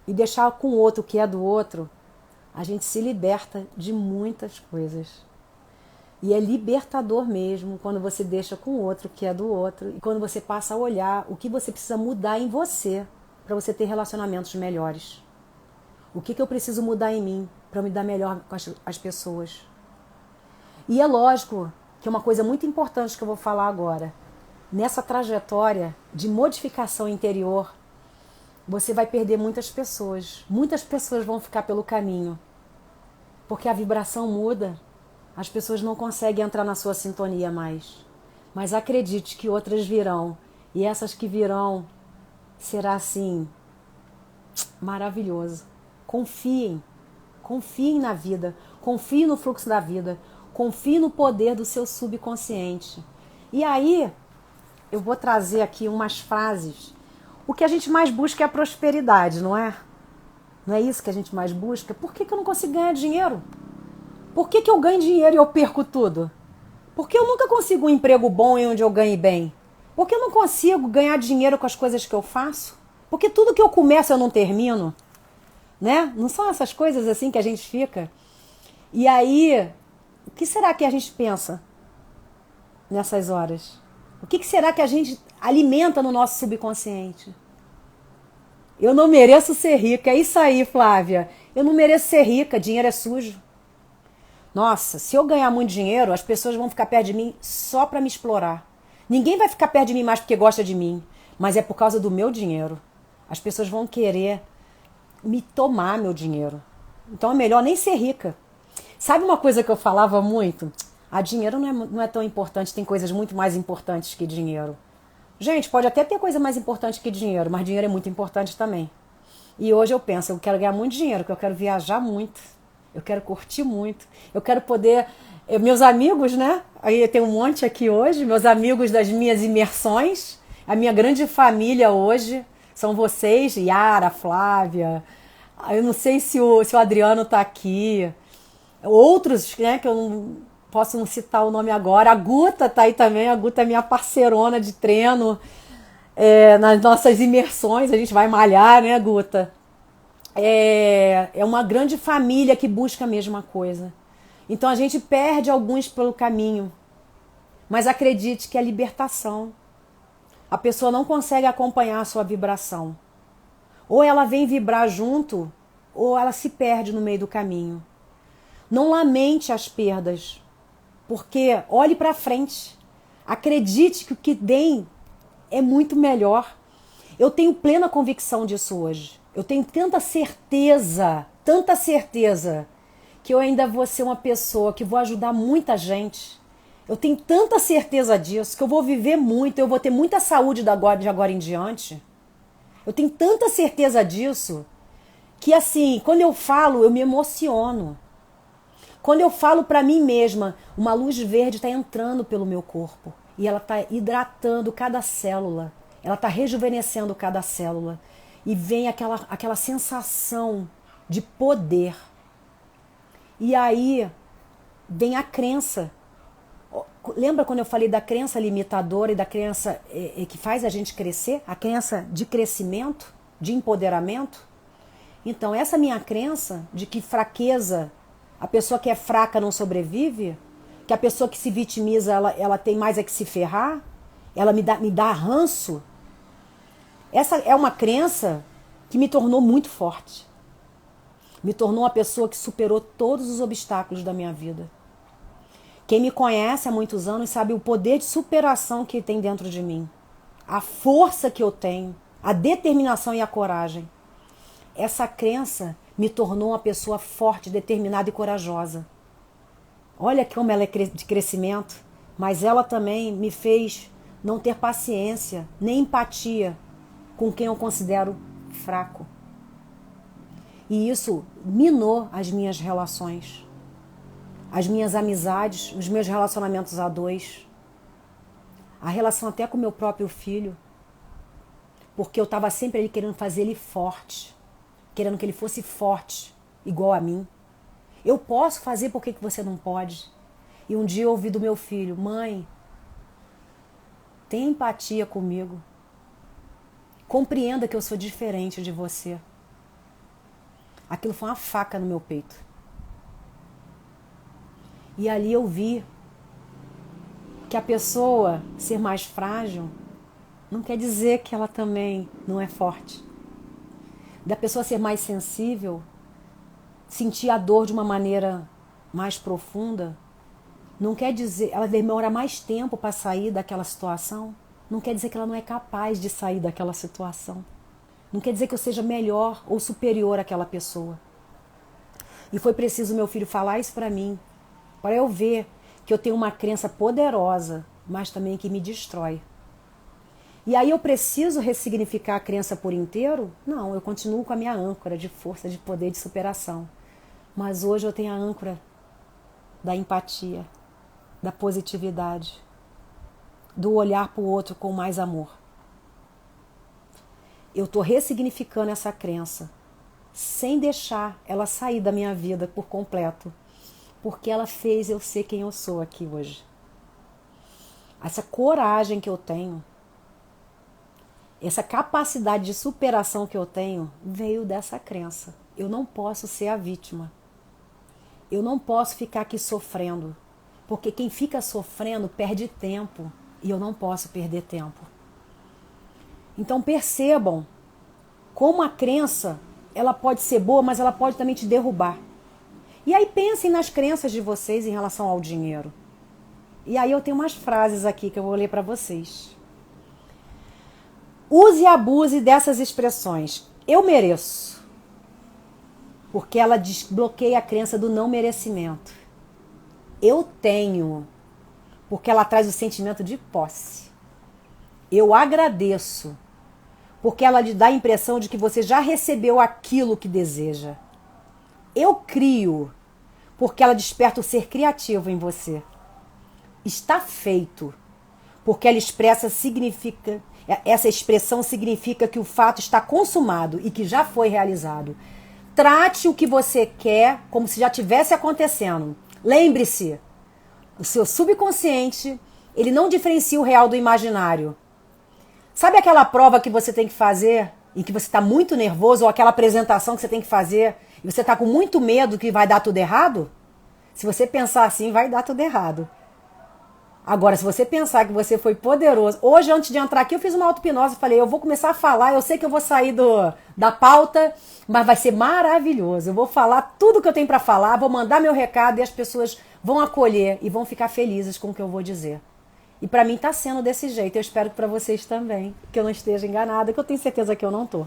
S1: e deixar com o outro o que é do outro, a gente se liberta de muitas coisas. E é libertador mesmo quando você deixa com o outro o que é do outro e quando você passa a olhar o que você precisa mudar em você para você ter relacionamentos melhores. O que eu preciso mudar em mim para eu me dar melhor com as pessoas. E é lógico que é uma coisa muito importante que eu vou falar agora. Nessa trajetória de modificação interior, você vai perder muitas pessoas. Muitas pessoas vão ficar pelo caminho. Porque a vibração muda. As pessoas não conseguem entrar na sua sintonia mais. Mas acredite que outras virão. E essas que virão será assim, maravilhoso. Confiem. Confiem na vida. Confiem no fluxo da vida. Confiem no poder do seu subconsciente. E aí, eu vou trazer aqui umas frases. O que a gente mais busca é a prosperidade, não é? Não é isso que a gente mais busca? Por que eu não consigo ganhar dinheiro? Por que eu ganho dinheiro e eu perco tudo? Por que eu nunca consigo um emprego bom e onde eu ganhe bem? Por que eu não consigo ganhar dinheiro com as coisas que eu faço? Porque tudo que eu começo eu não termino, né? Não são essas coisas assim que a gente fica? E aí, o que será que a gente pensa nessas horas? O que será que a gente alimenta no nosso subconsciente? Eu não mereço ser rica. É isso aí, Flávia. Eu não mereço ser rica. Dinheiro é sujo. Nossa, se eu ganhar muito dinheiro, as pessoas vão ficar perto de mim só para me explorar. Ninguém vai ficar perto de mim mais porque gosta de mim, mas é por causa do meu dinheiro. As pessoas vão querer me tomar meu dinheiro. Então é melhor nem ser rica. Sabe uma coisa que eu falava muito? Dinheiro não é tão importante, tem coisas muito mais importantes que dinheiro. Gente, pode até ter coisa mais importante que dinheiro, mas dinheiro é muito importante também. E hoje eu penso, eu quero ganhar muito dinheiro, porque eu quero viajar muito, eu quero curtir muito, eu quero poder... Meus amigos, né? Aí eu tenho um monte aqui hoje, meus amigos das minhas imersões, a minha grande família hoje, são vocês, Yara, Flávia, eu não sei se o Adriano tá aqui, outros, né, que eu não posso não citar o nome agora, a Guta tá aí também, a Guta é minha parceirona de treino, nas nossas imersões, a gente vai malhar, né, Guta? É uma grande família que busca a mesma coisa. Então a gente perde alguns pelo caminho, mas acredite que é libertação. A pessoa não consegue acompanhar a sua vibração. Ou ela vem vibrar junto, ou ela se perde no meio do caminho. Não lamente as perdas, porque olhe para frente. Acredite que o que vem é muito melhor. Eu tenho plena convicção disso hoje. Eu tenho tanta certeza, que eu ainda vou ser uma pessoa que vou ajudar muita gente. Eu tenho tanta certeza disso, que eu vou viver muito, eu vou ter muita saúde de agora em diante. Eu tenho tanta certeza disso, que assim, quando eu falo, eu me emociono. Quando eu falo para mim mesma, uma luz verde está entrando pelo meu corpo e ela está hidratando cada célula, ela está rejuvenescendo cada célula e vem aquela sensação de poder. E aí vem a crença. Lembra quando eu falei da crença limitadora e da crença que faz a gente crescer? A crença de crescimento, de empoderamento? Então essa minha crença de que fraqueza, a pessoa que é fraca não sobrevive, que a pessoa que se vitimiza, ela tem mais é que se ferrar, ela me dá ranço. Essa é uma crença que me tornou muito forte. Me tornou uma pessoa que superou todos os obstáculos da minha vida. Quem me conhece há muitos anos sabe o poder de superação que tem dentro de mim. A força que eu tenho, a determinação e a coragem. essa crença me tornou uma pessoa forte, determinada e corajosa. Olha como ela é de crescimento, mas ela também me fez não ter paciência, nem empatia com quem eu considero fraco. E isso minou as minhas relações, as minhas amizades, os meus relacionamentos a dois, a relação até com meu próprio filho, porque eu estava sempre ali querendo fazer ele forte, querendo que ele fosse forte, igual a mim. Eu posso fazer, por que você não pode? E um dia eu ouvi do meu filho: mãe, tenha empatia comigo, compreenda que eu sou diferente de você. Aquilo foi uma faca no meu peito. E ali eu vi que a pessoa ser mais frágil não quer dizer que ela também não é forte. Da pessoa ser mais sensível, sentir a dor de uma maneira mais profunda, não quer dizer, ela demora mais tempo para sair daquela situação, não quer dizer que ela não é capaz de sair daquela situação. Não quer dizer que eu seja melhor ou superior àquela pessoa. E foi preciso meu filho falar isso para mim, para eu ver que eu tenho uma crença poderosa, mas também que me destrói. E aí eu preciso ressignificar a crença por inteiro? Não, eu continuo com a minha âncora de força, de poder, de superação. Mas hoje eu tenho a âncora da empatia, da positividade, do olhar para o outro com mais amor. Eu estou ressignificando essa crença, sem deixar ela sair da minha vida por completo, porque ela fez eu ser quem eu sou aqui hoje. Essa coragem que eu tenho, essa capacidade de superação que eu tenho, veio dessa crença. Eu não posso ser a vítima. Eu não posso ficar aqui sofrendo, porque quem fica sofrendo perde tempo e eu não posso perder tempo. Então percebam como a crença, ela pode ser boa, mas ela pode também te derrubar. E aí pensem nas crenças de vocês em relação ao dinheiro. E aí eu tenho umas frases aqui que eu vou ler para vocês. Use e abuse dessas expressões. Eu mereço. Porque ela desbloqueia a crença do não merecimento. Eu tenho. Porque ela traz o sentimento de posse. Eu agradeço. Porque ela lhe dá a impressão de que você já recebeu aquilo que deseja. Eu crio. Porque ela desperta o ser criativo em você. Está feito. Porque ela essa expressão significa que o fato está consumado e que já foi realizado. Trate o que você quer como se já tivesse acontecendo. Lembre-se, o seu subconsciente, ele não diferencia o real do imaginário. Sabe aquela prova que você tem que fazer e que você está muito nervoso, ou aquela apresentação que você tem que fazer e você está com muito medo que vai dar tudo errado? Se você pensar assim, vai dar tudo errado. Agora, se você pensar que você foi poderoso... Hoje, antes de entrar aqui, eu fiz uma auto-hipnose e falei, eu vou começar a falar, eu sei que eu vou sair da pauta, mas vai ser maravilhoso. Eu vou falar tudo que eu tenho para falar, vou mandar meu recado e as pessoas vão acolher e vão ficar felizes com o que eu vou dizer. E para mim está sendo desse jeito. Eu espero que para vocês também, que eu não esteja enganada, que eu tenho certeza que eu não estou.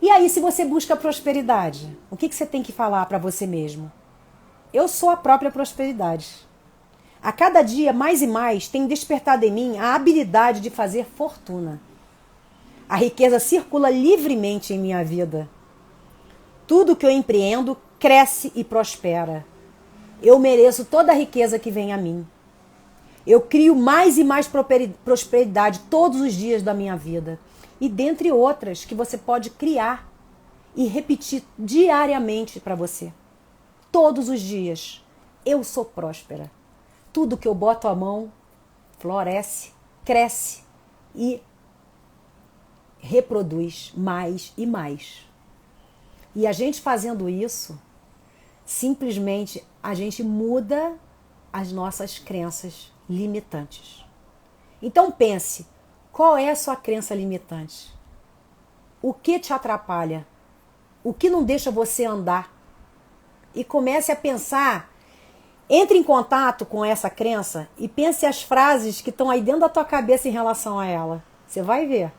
S1: E aí, se você busca prosperidade, o que você tem que falar para você mesmo? Eu sou a própria prosperidade. A cada dia, mais e mais, tem despertado em mim a habilidade de fazer fortuna. A riqueza circula livremente em minha vida. Tudo que eu empreendo cresce e prospera. Eu mereço toda a riqueza que vem a mim. Eu crio mais e mais prosperidade todos os dias da minha vida. E dentre outras que você pode criar e repetir diariamente para você. Todos os dias. Eu sou próspera. Tudo que eu boto a mão floresce, cresce e reproduz mais e mais. E a gente fazendo isso, simplesmente a gente muda as nossas crenças limitantes. Então pense, qual é a sua crença limitante? O que te atrapalha? O que não deixa você andar? E comece a pensar. Entre em contato com essa crença e pense as frases que estão aí dentro da tua cabeça em relação a ela. Você vai ver.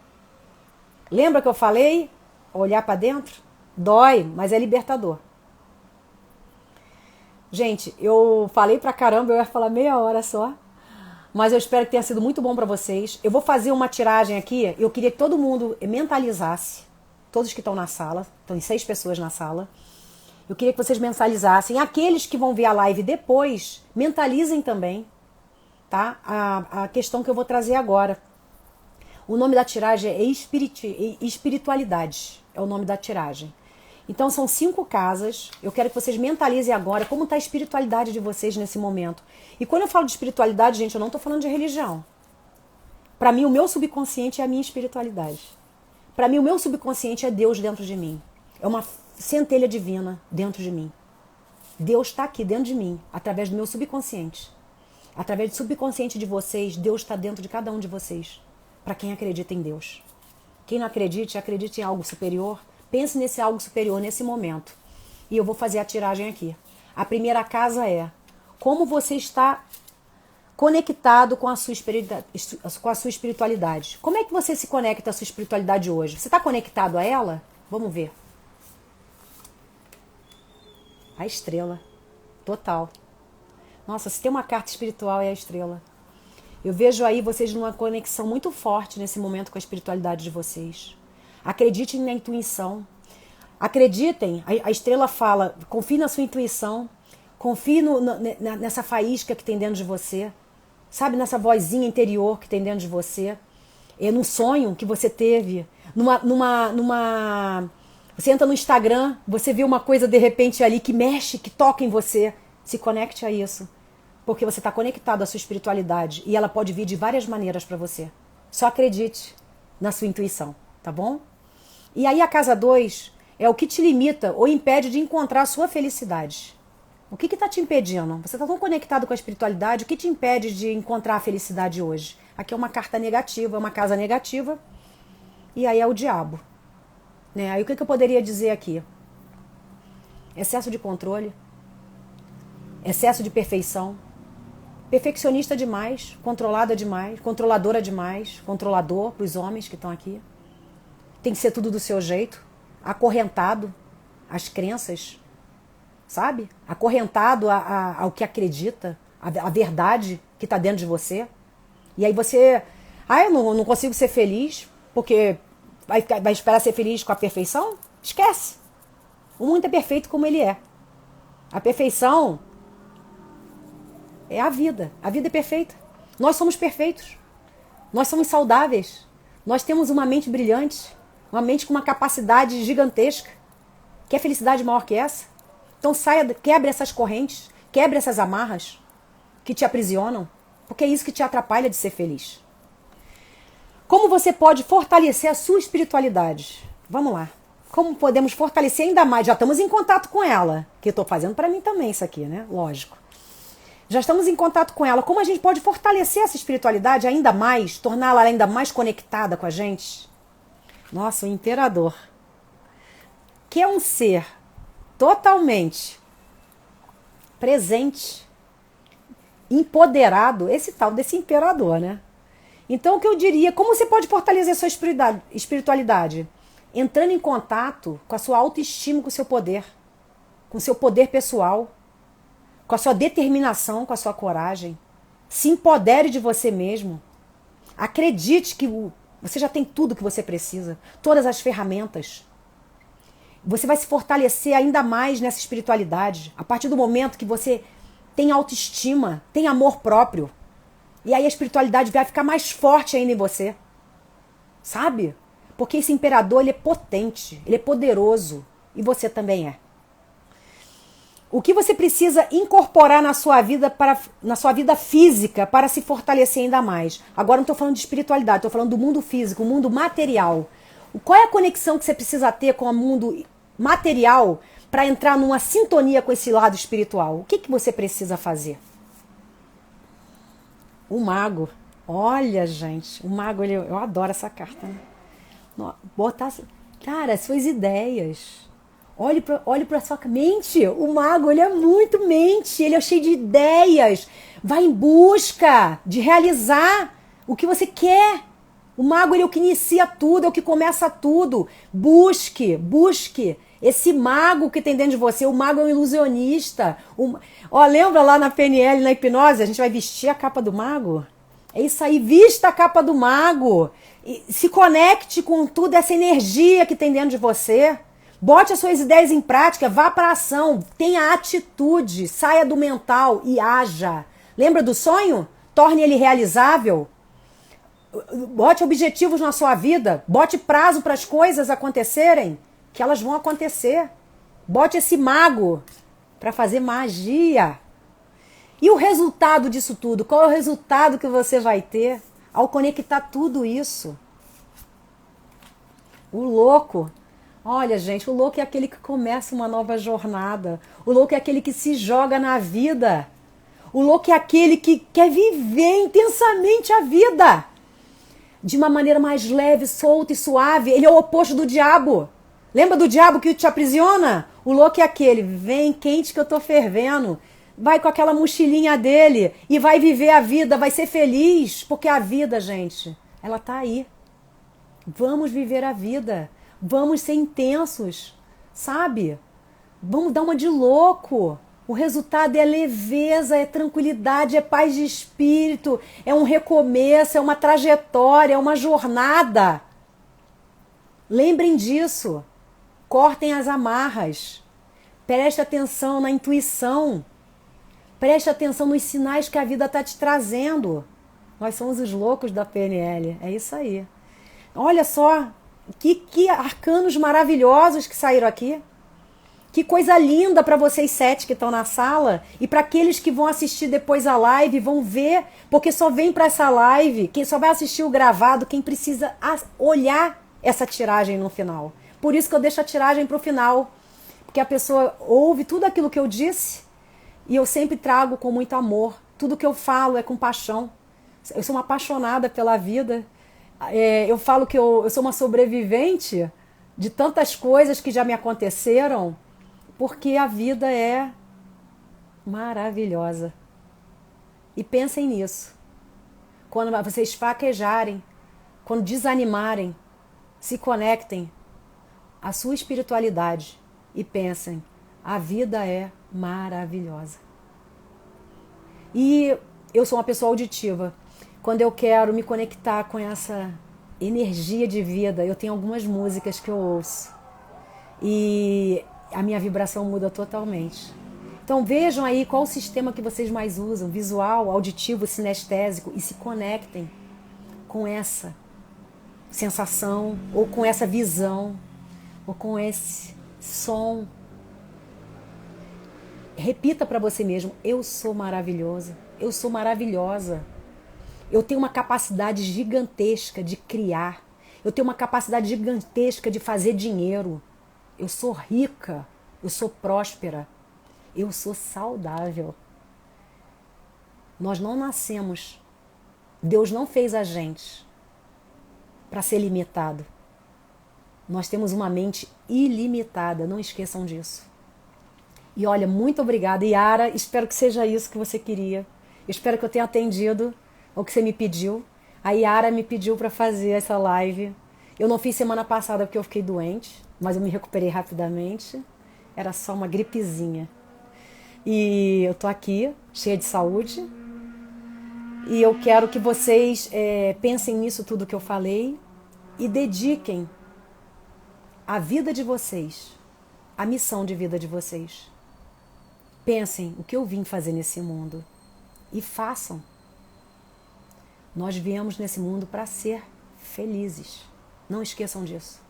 S1: Lembra que eu falei? olhar para dentro? Dói, mas é libertador. Gente, eu falei pra caramba, eu ia falar meia hora só. Mas eu espero que tenha sido muito bom para vocês. Eu vou fazer uma tiragem aqui. Eu queria que todo mundo mentalizasse. Todos que estão na sala. Estão em 6 pessoas na sala. Eu queria que vocês mentalizassem. Aqueles que vão ver a live depois, mentalizem também. Tá? A questão que eu vou trazer agora. O nome da tiragem é espiritualidade. É o nome da tiragem. Então são 5 casas. Eu quero que vocês mentalizem agora como está a espiritualidade de vocês nesse momento. E quando eu falo de espiritualidade, gente, eu não estou falando de religião. Para mim, o meu subconsciente é a minha espiritualidade. Para mim, o meu subconsciente é Deus dentro de mim. É uma centelha divina dentro de mim. Deus está aqui dentro de mim, através do meu subconsciente. Através do subconsciente de vocês, Deus está dentro de cada um de vocês. Para quem acredita em Deus. Quem não acredite, acredite em algo superior. Pense nesse algo superior nesse momento. E eu vou fazer a tiragem aqui. A primeira casa é como você está conectado com a sua espiritualidade. Como é que você se conecta à sua espiritualidade hoje? Você está conectado a ela? Vamos ver. A estrela. Total. Nossa, se tem uma carta espiritual é a estrela. Eu vejo aí vocês numa conexão muito forte nesse momento com a espiritualidade de vocês. Acreditem na intuição. Acreditem, a estrela fala, confie na sua intuição, confie nessa faísca que tem dentro de você, sabe, nessa vozinha interior que tem dentro de você, num sonho que você teve, você entra no Instagram, você vê uma coisa de repente ali que mexe, que toca em você, se conecte a isso, porque você está conectado à sua espiritualidade e ela pode vir de várias maneiras para você. Só acredite na sua intuição, tá bom? E aí a casa 2 é o que te limita ou impede de encontrar a sua felicidade. O que está te impedindo? Você está tão conectado com a espiritualidade, o que te impede de encontrar a felicidade hoje? Aqui é uma carta negativa, é uma casa negativa, e aí é o diabo. Né? Aí o que eu poderia dizer aqui? Excesso de controle, excesso de perfeição, perfeccionista demais, controlada demais, controladora demais, controlador para os homens que estão aqui. Tem que ser tudo do seu jeito, acorrentado às crenças, sabe? Acorrentado ao que acredita, a verdade que está dentro de você. E aí você, eu não consigo ser feliz, porque vai esperar ser feliz com a perfeição? Esquece. O mundo é perfeito como ele é. A perfeição é a vida. A vida é perfeita. Nós somos perfeitos. Nós somos saudáveis. Nós temos uma mente brilhante. Uma mente com uma capacidade gigantesca. Quer felicidade maior que essa? Então quebre essas correntes, quebre essas amarras que te aprisionam, porque é isso que te atrapalha de ser feliz. Como você pode fortalecer a sua espiritualidade? Vamos lá. Como podemos fortalecer ainda mais? Já estamos em contato com ela, que eu estou fazendo para mim também isso aqui, né? Lógico. Já estamos em contato com ela. Como a gente pode fortalecer essa espiritualidade ainda mais, torná-la ainda mais conectada com a gente? Nossa, o imperador, que é um ser totalmente presente, empoderado, esse tal desse imperador, né? Então, o que eu diria, como você pode fortalecer a sua espiritualidade? Entrando em contato com a sua autoestima, com o seu poder, com o seu poder pessoal, com a sua determinação, com a sua coragem. Se empodere de você mesmo. Acredite que você já tem tudo que você precisa, todas as ferramentas. Você vai se fortalecer ainda mais nessa espiritualidade a partir do momento que você tem autoestima, tem amor próprio. E aí a espiritualidade vai ficar mais forte ainda em você. Sabe? Porque esse imperador, ele é potente, ele é poderoso. E você também é. O que você precisa incorporar na sua vida física para se fortalecer ainda mais? Agora não estou falando de espiritualidade, estou falando do mundo físico, o mundo material. Qual é a conexão que você precisa ter com o mundo material para entrar numa sintonia com esse lado espiritual? O que você precisa fazer? O mago. Olha, gente, o mago, eu adoro essa carta. Né? Cara, suas ideias. Olhe para sua mente. O mago, ele é muito mente. Ele é cheio de ideias. Vai em busca de realizar o que você quer. O mago ele é o que inicia tudo, é o que começa tudo. Busque esse mago que tem dentro de você. O mago é um ilusionista. Ó, lembra lá na PNL, na hipnose, a gente vai vestir a capa do mago? É isso aí, vista a capa do mago. E se conecte com tudo, essa energia que tem dentro de você. Bote as suas ideias em prática, vá para a ação, tenha atitude, saia do mental e haja. Lembra do sonho? Torne ele realizável. Bote objetivos na sua vida, bote prazo para as coisas acontecerem, que elas vão acontecer. Bote esse mago para fazer magia. E o resultado disso tudo? Qual é o resultado que você vai ter ao conectar tudo isso? O louco, olha gente, o louco é aquele que começa uma nova jornada. O louco é aquele que se joga na vida. O louco é aquele que quer viver intensamente a vida. De uma maneira mais leve, solta e suave. Ele é o oposto do diabo. Lembra do diabo que te aprisiona? O louco é aquele, vem quente que eu tô fervendo. Vai com aquela mochilinha dele e vai viver a vida, vai ser feliz. Porque a vida, gente, ela tá aí. Vamos viver a vida. Vamos ser intensos, sabe? Vamos dar uma de louco. O resultado é leveza, é tranquilidade, é paz de espírito, é um recomeço, é uma trajetória, é uma jornada. Lembrem disso. Cortem as amarras. Preste atenção na intuição. Preste atenção nos sinais que a vida está te trazendo. Nós somos os loucos da PNL. É isso aí. Olha só, que arcanos maravilhosos que saíram aqui. Que coisa linda para vocês 7 que estão na sala e para aqueles que vão assistir depois a live, vão ver, porque só vem para essa live, quem só vai assistir o gravado, quem precisa olhar essa tiragem no final. Por isso que eu deixo a tiragem para o final, porque a pessoa ouve tudo aquilo que eu disse e eu sempre trago com muito amor. Tudo que eu falo é com paixão. Eu sou uma apaixonada pela vida. Eu falo que eu sou uma sobrevivente de tantas coisas que já me aconteceram, porque a vida é maravilhosa. E pensem nisso. Quando vocês fraquejarem, quando desanimarem, se conectem à sua espiritualidade e pensem, a vida é maravilhosa. E eu sou uma pessoa auditiva. Quando eu quero me conectar com essa energia de vida, eu tenho algumas músicas que eu ouço. E a minha vibração muda totalmente. Então vejam aí qual o sistema que vocês mais usam, visual, auditivo, sinestésico, e se conectem com essa sensação, ou com essa visão, ou com esse som. Repita para você mesmo, eu sou maravilhoso, eu sou maravilhosa. Eu tenho uma capacidade gigantesca de criar, eu tenho uma capacidade gigantesca de fazer dinheiro. Eu sou rica, eu sou próspera, eu sou saudável. Nós não nascemos, Deus não fez a gente para ser limitado. Nós temos uma mente ilimitada, não esqueçam disso. E olha, muito obrigada, Yara, espero que seja isso que você queria. Eu espero que eu tenha atendido ao que você me pediu. A Yara me pediu para fazer essa live. Eu não fiz semana passada porque eu fiquei doente, mas eu me recuperei rapidamente. Era só uma gripezinha. E eu tô aqui, cheia de saúde. E eu quero que vocês pensem nisso tudo que eu falei e dediquem a vida de vocês, a missão de vida de vocês. Pensem o que eu vim fazer nesse mundo e façam. Nós viemos nesse mundo para ser felizes. Não esqueçam disso.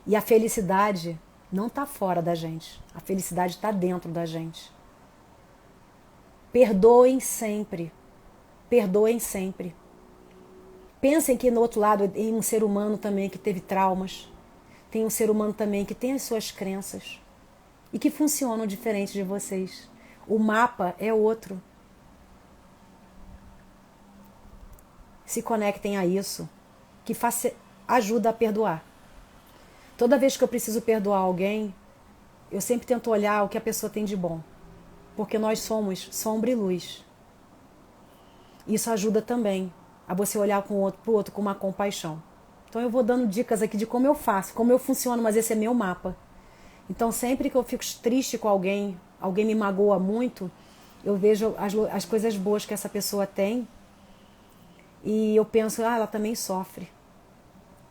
S1: E a felicidade não está fora da gente. A felicidade está dentro da gente. Perdoem sempre. Perdoem sempre. Pensem que no outro lado tem um ser humano também que teve traumas. Tem um ser humano também que tem as suas crenças. E que funcionam diferente de vocês. O mapa é outro. Se conectem a isso. Que ajuda a perdoar. Toda vez que eu preciso perdoar alguém, eu sempre tento olhar o que a pessoa tem de bom. Porque nós somos sombra e luz. Isso ajuda também a você olhar pro outro com uma compaixão. Então eu vou dando dicas aqui de como eu faço, como eu funciono, mas esse é meu mapa. Então sempre que eu fico triste com alguém me magoa muito, eu vejo as coisas boas que essa pessoa tem e eu penso, ela também sofre.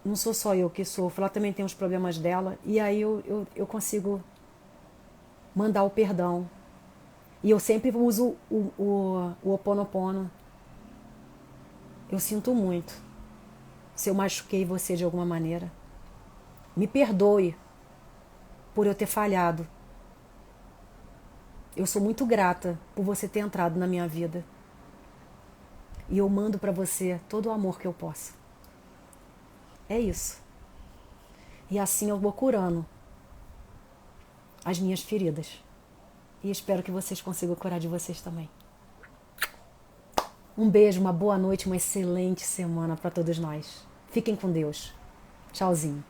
S1: Não sou só eu que sofro, ela também tem os problemas dela. E aí eu consigo mandar o perdão. E eu sempre uso o Ho'oponopono. Eu sinto muito se eu machuquei você de alguma maneira. Me perdoe por eu ter falhado. Eu sou muito grata por você ter entrado na minha vida. E eu mando para você todo o amor que eu posso. É isso. E assim eu vou curando as minhas feridas. E espero que vocês consigam curar de vocês também. Um beijo, uma boa noite, uma excelente semana para todos nós. Fiquem com Deus. Tchauzinho.